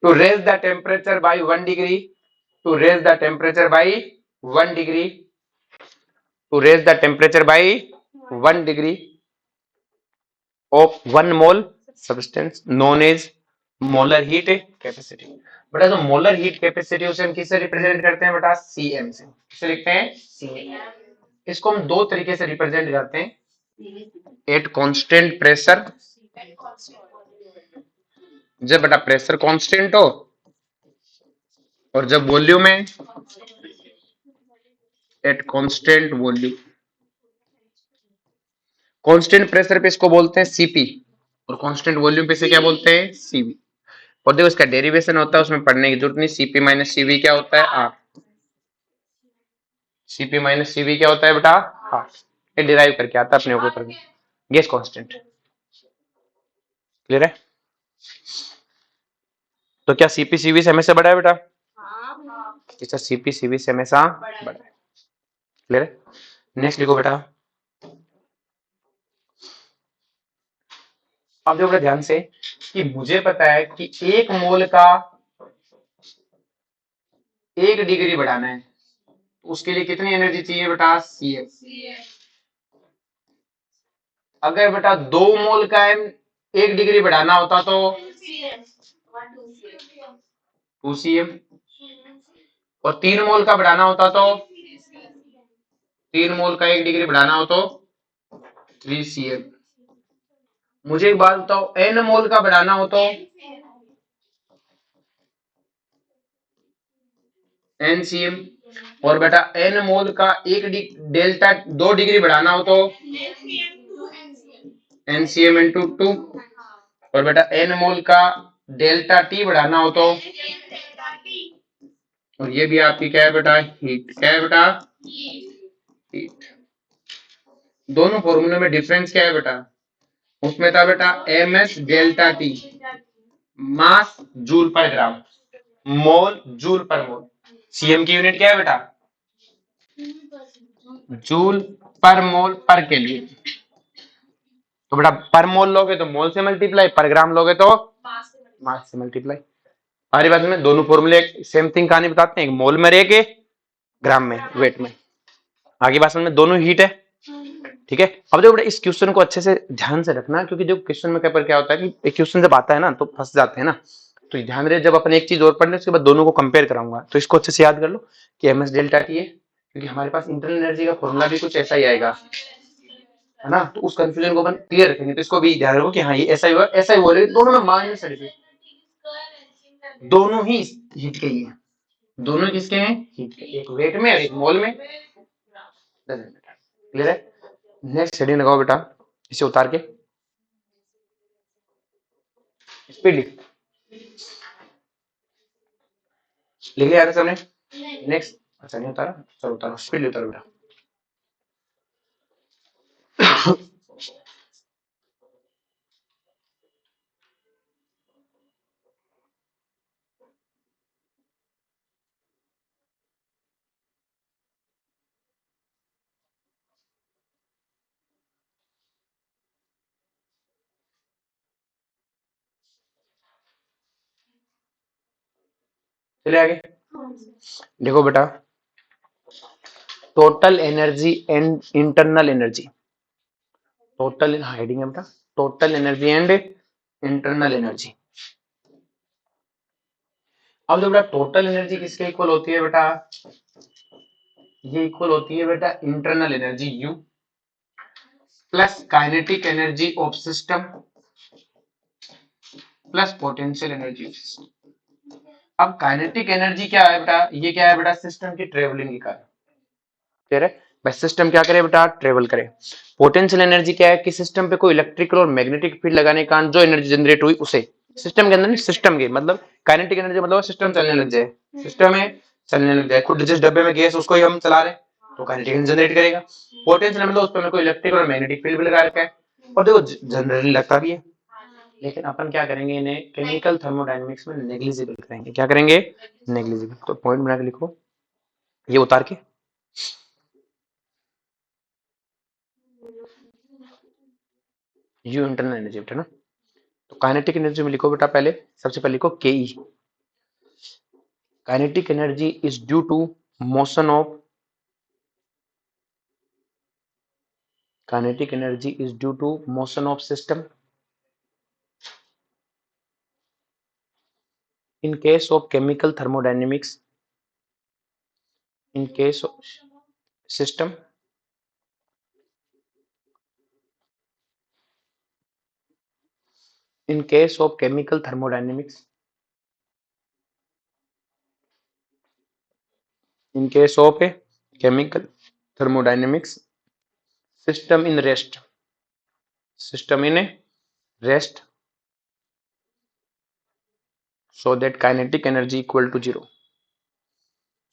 to raise the temperature by 1 degree, to raise the temperature by 1 degree, to raise the temperature by 1 degree of 1 mole substance known as molar heat capacity। बेटा जो मोलर हीट कैपेसिटी उसे हम किससे represent करते हैं बेटा, CM से। किससे लिखते हैं, सीएम। इसको हम दो तरीके से रिप्रेजेंट करते हैं, एट कांस्टेंट प्रेशर, जब बेटा प्रेशर कांस्टेंट हो, और जब वॉल्यूम है at constant volume. Constant pressure पे इसको बोलते हैं सीपी, और कांस्टेंट वॉल्यूम पे से क्या बोलते हैं, सीवी। और देखो इसका डेरिवेशन होता है, उसमें पढ़ने की जरूरत नहीं। सीपी माइनस सीवी क्या होता है, आर। सीपी माइनस सीवी क्या होता है बेटा, आर। ये डिराइव करके आता है अपने ऊपर में, गैस कांस्टेंट। क्लियर है। तो क्या सीपी सीवी से हमेशा बड़ा है बेटा, अच्छा सीपी सीवी से हमेशा बड़ा है। क्लियर है। नेक्स्ट लिखो बेटा, आप देखो ध्यान से कि मुझे पता है कि 1 मोल का 1 डिग्री बढ़ाना है, उसके लिए कितनी एनर्जी चाहिए बेटा, सीएफ। अगर बेटा 2 मोल का 1 डिग्री बढ़ाना होता तो 2 सीएम, और 3 मोल का बढ़ाना होता तो 3 मोल का 1 डिग्री बढ़ाना हो तो 3 सीएम। मुझे एक बात बताओ, एन मोल का बढ़ाना हो तो NCM। और बेटा n मोल का डेल्टा 2 डिग्री बढ़ाना हो तो NCM इंटू 2। और बेटा n मोल का डेल्टा T बढ़ाना हो तो, और ये भी आपकी क्या है बेटा, हीट। क्या है बेटा, हीट। दोनों फॉर्मूले में डिफरेंस क्या है बेटा, उसमें था बेटा MS डेल्टा T, मास जूल पर ग्राम, मोल जूल पर मोल। CM की यूनिट क्या है बेटा, जूल पर मोल पर केल्विन। तो बेटा पर मोल लोगे तो मोल से मल्टीप्लाई, पर ग्राम लोगे तो मास से मल्टीप्लाई। हमारी बात में दोनों फॉर्मूले सेम थिंग कहानी बताते हैं, मोल में रह के ग्राम में, वेट में। आगे बात में दोनों हीट है, ठीक है। अब देखो बेटा इस क्वेश्चन को अच्छे से ध्यान से रखना, क्योंकि जो क्वेश्चन में क्या होता है कि एक क्वेश्चन जब आता है ना तो फंस जाते हैं ना। तो ध्यान रहे, जब अपन एक चीज और पढ़ ले उसके बाद दोनों को कंपेयर कराऊंगा, तो इसको अच्छे से याद कर लो कि MS डेल्टा T है, क्योंकि हमारे पास इंटरनल एनर्जी का फॉर्मूला भी कुछ ऐसा ही आएगा, है ना। तो उस कंफ्यूजन को अपन क्लियर रखेंगे, तो इसको भी ध्यान रखो कि हाँ ये ऐसा ही हुआ, ऐसा ही बोले। दोनों में माइनस है, दोनों ही हीट के ही है, दोनों किसके हैं, हीट के, एक वेट में और एक मोल में। क्लियर है। नेक्स्ट हेडिंग लगाओ बेटा, इसे उतार के स्पीड लिख लिया सबने। नेक्स्ट, अच्छा नहीं उतारा, चलो उतारो, स्पीड उतारो बेटा। चले आगे, देखो बेटा, total energy and internal energy. Total heading है बेटा, total energy and internal energy. अब जो बेटा टोटल एनर्जी किसके इक्वल होती है बेटा, ये इक्वल होती है बेटा internal energy U plus kinetic energy of system plus potential energy of system. अब काइनेटिक एनर्जी क्या है बेटा, ये क्या है बेटा, सिस्टम की ट्रेवलिंग की कारण, ठीक है भाई। सिस्टम क्या करे बेटा, ट्रेवल करे। पोटेंशियल एनर्जी क्या है कि सिस्टम पे कोई इलेक्ट्रिकल और मैग्नेटिक फील्ड लगाने के कारण जो एनर्जी जनरेट हुई उसे, सिस्टम के अंदर नहीं, सिस्टम के मतलब काइनेटिक एनर्जी मतलब सिस्टम चलने लग जाए, सिस्टम में चलने लग जाए, खुद जिस डब्बे में गैस उसको ही हम चला रहे तो काइनेटिक एनर्जी जनरेट करेगा। पोटेंशियल मतलब उस पर कोई इलेक्ट्रिकल और मैग्नेटिक फील्ड भी लगा रखा है, और देखो जनरली लगता भी है, लेकिन अपन क्या करेंगे, इन्हें केमिकल थर्मोडायनेमिक्स में नेग्लिजिबल करेंगे। क्या करेंगे, नेग्लिजिबल। तो पॉइंट बना के लिखो, ये उतार के, यू इंटरनल एनर्जी बेटा ना। तो काइनेटिक एनर्जी में लिखो बेटा, पहले सबसे पहले लिखो K E. Kinetic energy is due to motion of, kinetic energy is due to motion of system in case of chemical thermodynamics, in case of system, in case of chemical thermodynamics, in case of a chemical thermodynamics, system in rest, system in a rest, so that kinetic energy equal to zero,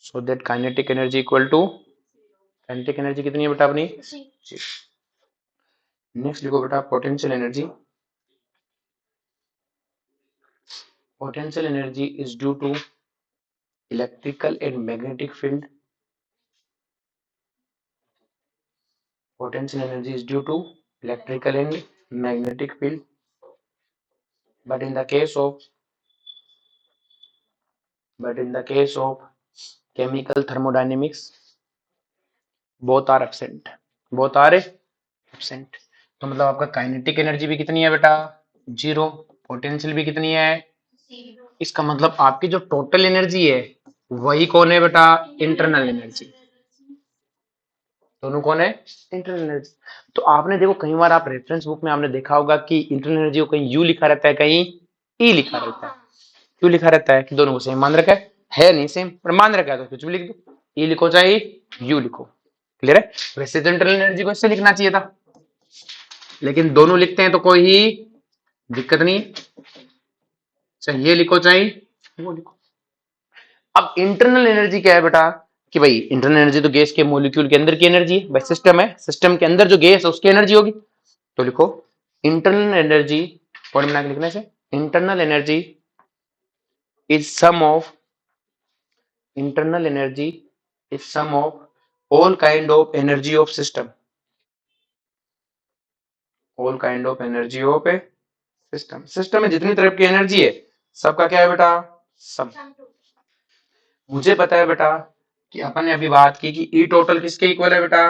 so that kinetic energy equal to, kinetic energy कितनी है बेटा अपनी, next लिखो बेटा potential energy, potential energy is due to electrical and magnetic field, potential energy is due to electrical and magnetic field, but in the case of, but in the case of chemical thermodynamics both are absent, both are absent। तो मतलब आपका kinetic energy भी कितनी है बेटा, zero, potential भी कितनी है, इसका मतलब आपकी जो टोटल एनर्जी है वही कौन है बेटा, इंटरनल एनर्जी। दोनों कौन है, इंटरनल एनर्जी। तो आपने देखो कई बार आप रेफरेंस बुक में आपने देखा होगा कि इंटरनल एनर्जी को कहीं यू लिखा रहता है, कहीं ई लिखा रहता है। क्यों लिखा रहता है कि दोनों को सेम मान रखा है, है नहीं सेम, पर मान रखा है तो कुछ भी लिख दो, ई लिखो चाहे यू लिखो। क्लियर है? वैसे तो इंटरनल एनर्जी को इससे लिखना चाहिए था, लेकिन दोनों लिखते हैं तो कोई ही दिक्कत नहीं है, चाहे ये लिखो चाहे वो लिखो। अब इंटरनल एनर्जी क्या है बेटा, कि भाई इंटरनल एनर्जी तो गैस के मॉलिक्यूल के अंदर की एनर्जी है, भाई सिस्टम है, सिस्टम के अंदर जो गैस है उसकी एनर्जी होगी, तो लिखो इंटरनल एनर्जी, पॉइंट बना के लिखने से, internal energy is sum of, internal energy is sum of all kind of energy of system, all kind of energy of a system, system में जितनी तरह की एनर्जी है सबका क्या है बेटा, सम। मुझे पता है बेटा कि अपन ने अभी बात की कि ई टोटल किसके इक्वल है बेटा,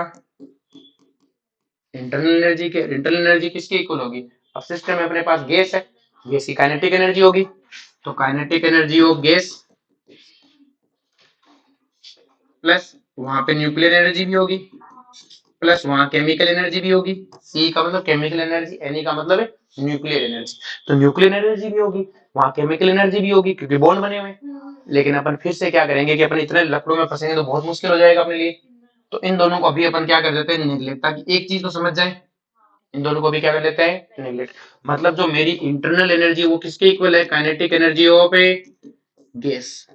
इंटरनल एनर्जी के। इंटरनल एनर्जी किसके इक्वल होगी, अब सिस्टम में अपने पास गैस है, गैस की काइनेटिक एनर्जी होगी, तो kinetic energy of gas plus वहां पे न्यूक्लियर एनर्जी भी होगी, प्लस वहां केमिकल एनर्जी भी होगी, सी का मतलब केमिकल एनर्जी, एन का मतलब है न्यूक्लियर एनर्जी, तो न्यूक्लियर एनर्जी भी होगी, वहां केमिकल एनर्जी भी होगी क्योंकि बॉन्ड बने हुए हैं। लेकिन अपन फिर से क्या करेंगे कि अपन इतने लकड़ों में फंसेंगे तो बहुत मुश्किल हो जाएगा अपने लिए, तो इन दोनों को अभी अपन क्या कर देते हैं, नेग्लेक्ट, ताकि एक चीज तो समझ जाए, इन दोनों को भी क्या कर लेते हैं, नेग्लेक्ट। मतलब जो मेरी इंटरनल एनर्जी वो किसके इक्वल है, kinetic energy of A gas.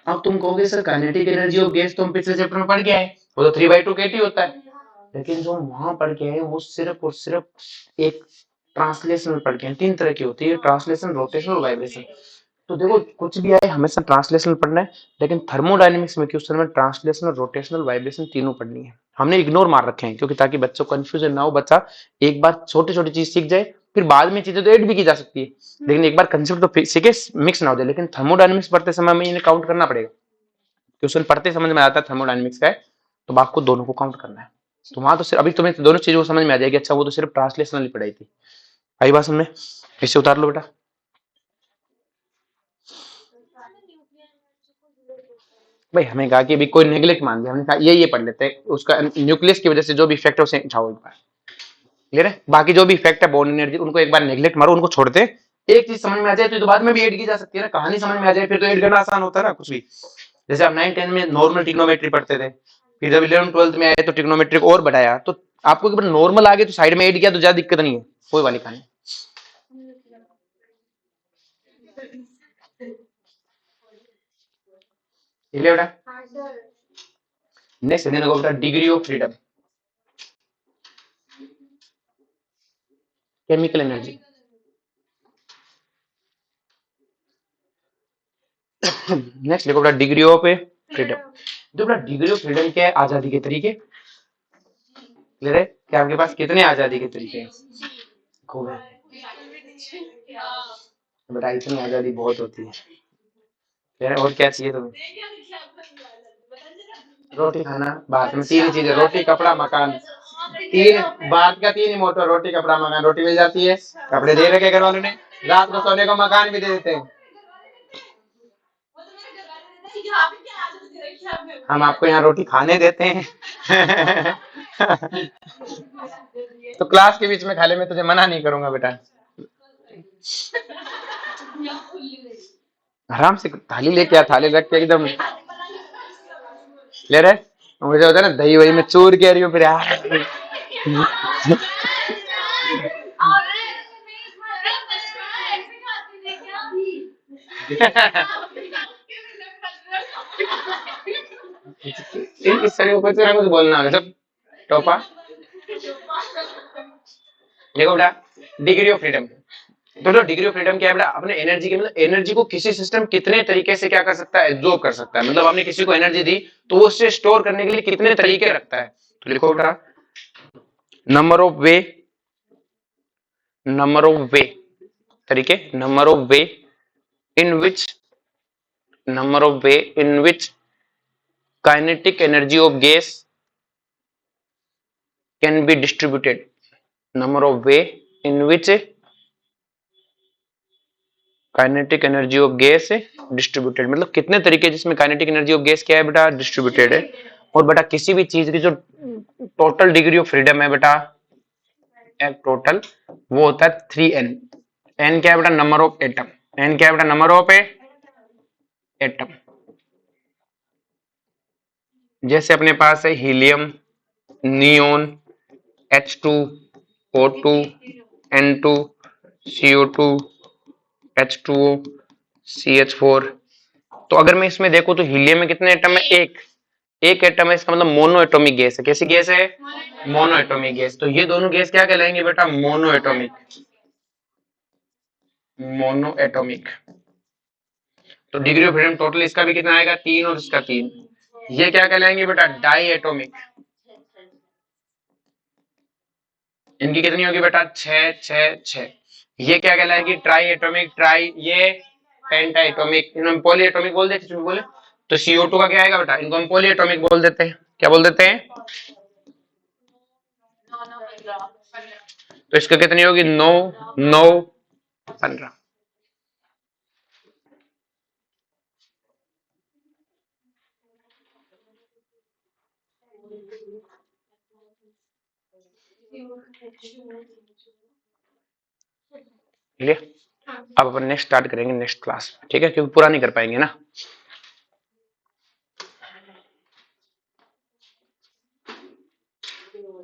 अब तुम कहोगे sir kinetic energy of gas तो हम पिछले चैप्टर में पढ़ गए हैं, वो तो 3/2 kT होता है, लेकिन जो हम वहां पढ़ के हैं वो सिर्फ और सिर्फ एक ट्रांसलेशनल पढ़ के हैं, 3 तरह की होती है, ट्रांसलेशन, रोटेशन और वाइब्रेशन। तो देखो कुछ भी आए हमेशा ट्रांसलेशनल पढ़ना है, लेकिन थर्मोडायनेमिक्स में क्वेश्चन में ट्रांसलेशनल, रोटेशनल, वाइब्रेशन तीनों पढ़नी है। हमने इग्नोर मार रखे हैं क्योंकि ताकि बच्चों को कंफ्यूजन ना हो, बच्चा एक बार छोटी छोटी चीज सीख जाए, फिर बाद में चीजें तो ऐड भी की जा सकती है, लेकिन एक बार कंसेप्ट तो सीखे, मिक्स ना हो जाए। लेकिन थर्मोडायनेमिक्स पढ़ते समय हमें इन्हें काउंट करना पड़ेगा, क्वेश्चन पढ़ते समझ में आता है थर्मोडायनेमिक्स का है, तो आपको दोनों को काउंट करना है। तो वहां तो सिर्फ अभी तुम्हें दोनों चीजों को समझ में आ जाएगी, अच्छा वो तो सिर्फ ट्रांसलेशनल पढ़ाई थी। आई बात समझ में? इसे उतार लो बेटा। भाई हमें कहा कि अभी कोई नेग्लेक्ट मान दिया, हमने कहा ये पढ़ लेते हैं, उसका न्यूक्लियस की वजह से जो भी इफेक्ट है उसे उठाओ एक बार। क्लियर है? बाकी जो भी इफेक्ट है बॉन्ड एनर्जी उनको एक बार नेग्लेक्ट मारो, उनको छोड़ दे। एक चीज समझ में आ जाए तो बाद में भी ऐड की जा सकती है ना, कहानी समझ में आ जाए फिर तो ऐड करना आसान होता है ना कुछ भी। जैसे आप 9 10 में नॉर्मल ट्रिग्नोमेट्री पढ़ते थे, फिर जब 11 12 में आए तो ट्रिग्नोमेट्री और बढ़ाया, तो आपको नॉर्मल आ गए तो साइड में ऐड किया तो ज्यादा दिक्कत नहीं है, कोई वाली कहानी। बेटा नेक्स्ट देने को बेटा degree of freedom, chemical energy. Next लिखो बेटा डिग्री ऑफ फ्रीडम। जो बेटा डिग्री ऑफ फ्रीडम क्या है, आजादी के तरीके। क्लियर है? क्या आपके पास कितने आजादी के तरीके हैं? बेटा इतनी आजादी बहुत होती है, और क्या चाहिए तुम्हें? रोटी खाना, बात में 3 चीजें, रोटी कपड़ा मकान, 3 बात का 3 ही मोटो, रोटी कपड़ा मकान। रोटी मिल जाती है, कपड़े दे रखे घर वालों ने, रात को सोने को मकान भी दे देते हैं। हम आपको यहाँ रोटी खाने देते हैं। तो क्लास के बीच में खाने में तुझे मना नहीं करूंगा बेटा, आराम से थाली लेके आ, थाली रख के एकदम। ले रहे मुझे होता है ना दही वही में चूर के रही हूँ फिर यार। इस तरह को कुछ बोलना है सब टोपा। देखो बेटा डिग्री ऑफ फ्रीडम, तो डिग्री ऑफ फ्रीडम क्या है बेटा, अपने एनर्जी के मतलब एनर्जी को किसी सिस्टम कितने तरीके से क्या कर सकता है, एब्जॉर्ब कर सकता है। मतलब हमने किसी को एनर्जी दी तो वो उससे स्टोर करने के लिए कितने तरीके रखता है। तो लिखो बेटा number of way, number of way तरीके, number of way in which, number of way in which kinetic energy of gas can be distributed, number of way in which kinetic energy of gas distributed, मतलब कितने तरीके जिसमें kinetic energy of gas क्या है बेटा, distributed है। और बेटा किसी भी चीज की जो टोटल डिग्री ऑफ फ्रीडम है बेटा, टोटल वो होता है 3n। n क्या है बेटा, नंबर ऑफ एटम, n क्या है बेटा, नंबर ऑफ एटम। जैसे अपने पास है helium, neon, H2, O2, N2, CO2, H2O, CH4। तो अगर मैं इसमें देखूं तो हीलियम में कितने एटम है? एक एटम है, इसका मतलब मोनो एटॉमिक गैस है। कैसी गैस है? Mono atomic gas. तो ये दोनों गैस क्या कहलाएंगे बेटा? Mono atomic. Mono atomic. तो डिग्री ऑफ फ्रीडम टोटल इसका भी कितना आएगा? 3 और इसका 3। ये क्या कहलाएंगे बेटा? Diatomic. इनकी कितनी होगी बेटा? 6 6 6। ये क्या कहलाएगी? Triatomic. ट्राई। ये पेंटा एटॉमिक। इनको हम पॉली एटॉमिक बोल देते हैं, बोले तो CO2 का क्या आएगा बेटा? इनको हम पॉली एटॉमिक बोल देते हैं। क्या बोल देते हैं? तो इसका कितनी होगी? 9 9 15। अब अपन नेक्स्ट स्टार्ट करेंगे नेक्स्ट क्लास, ठीक है? क्योंकि पूरा नहीं कर पाएंगे ना।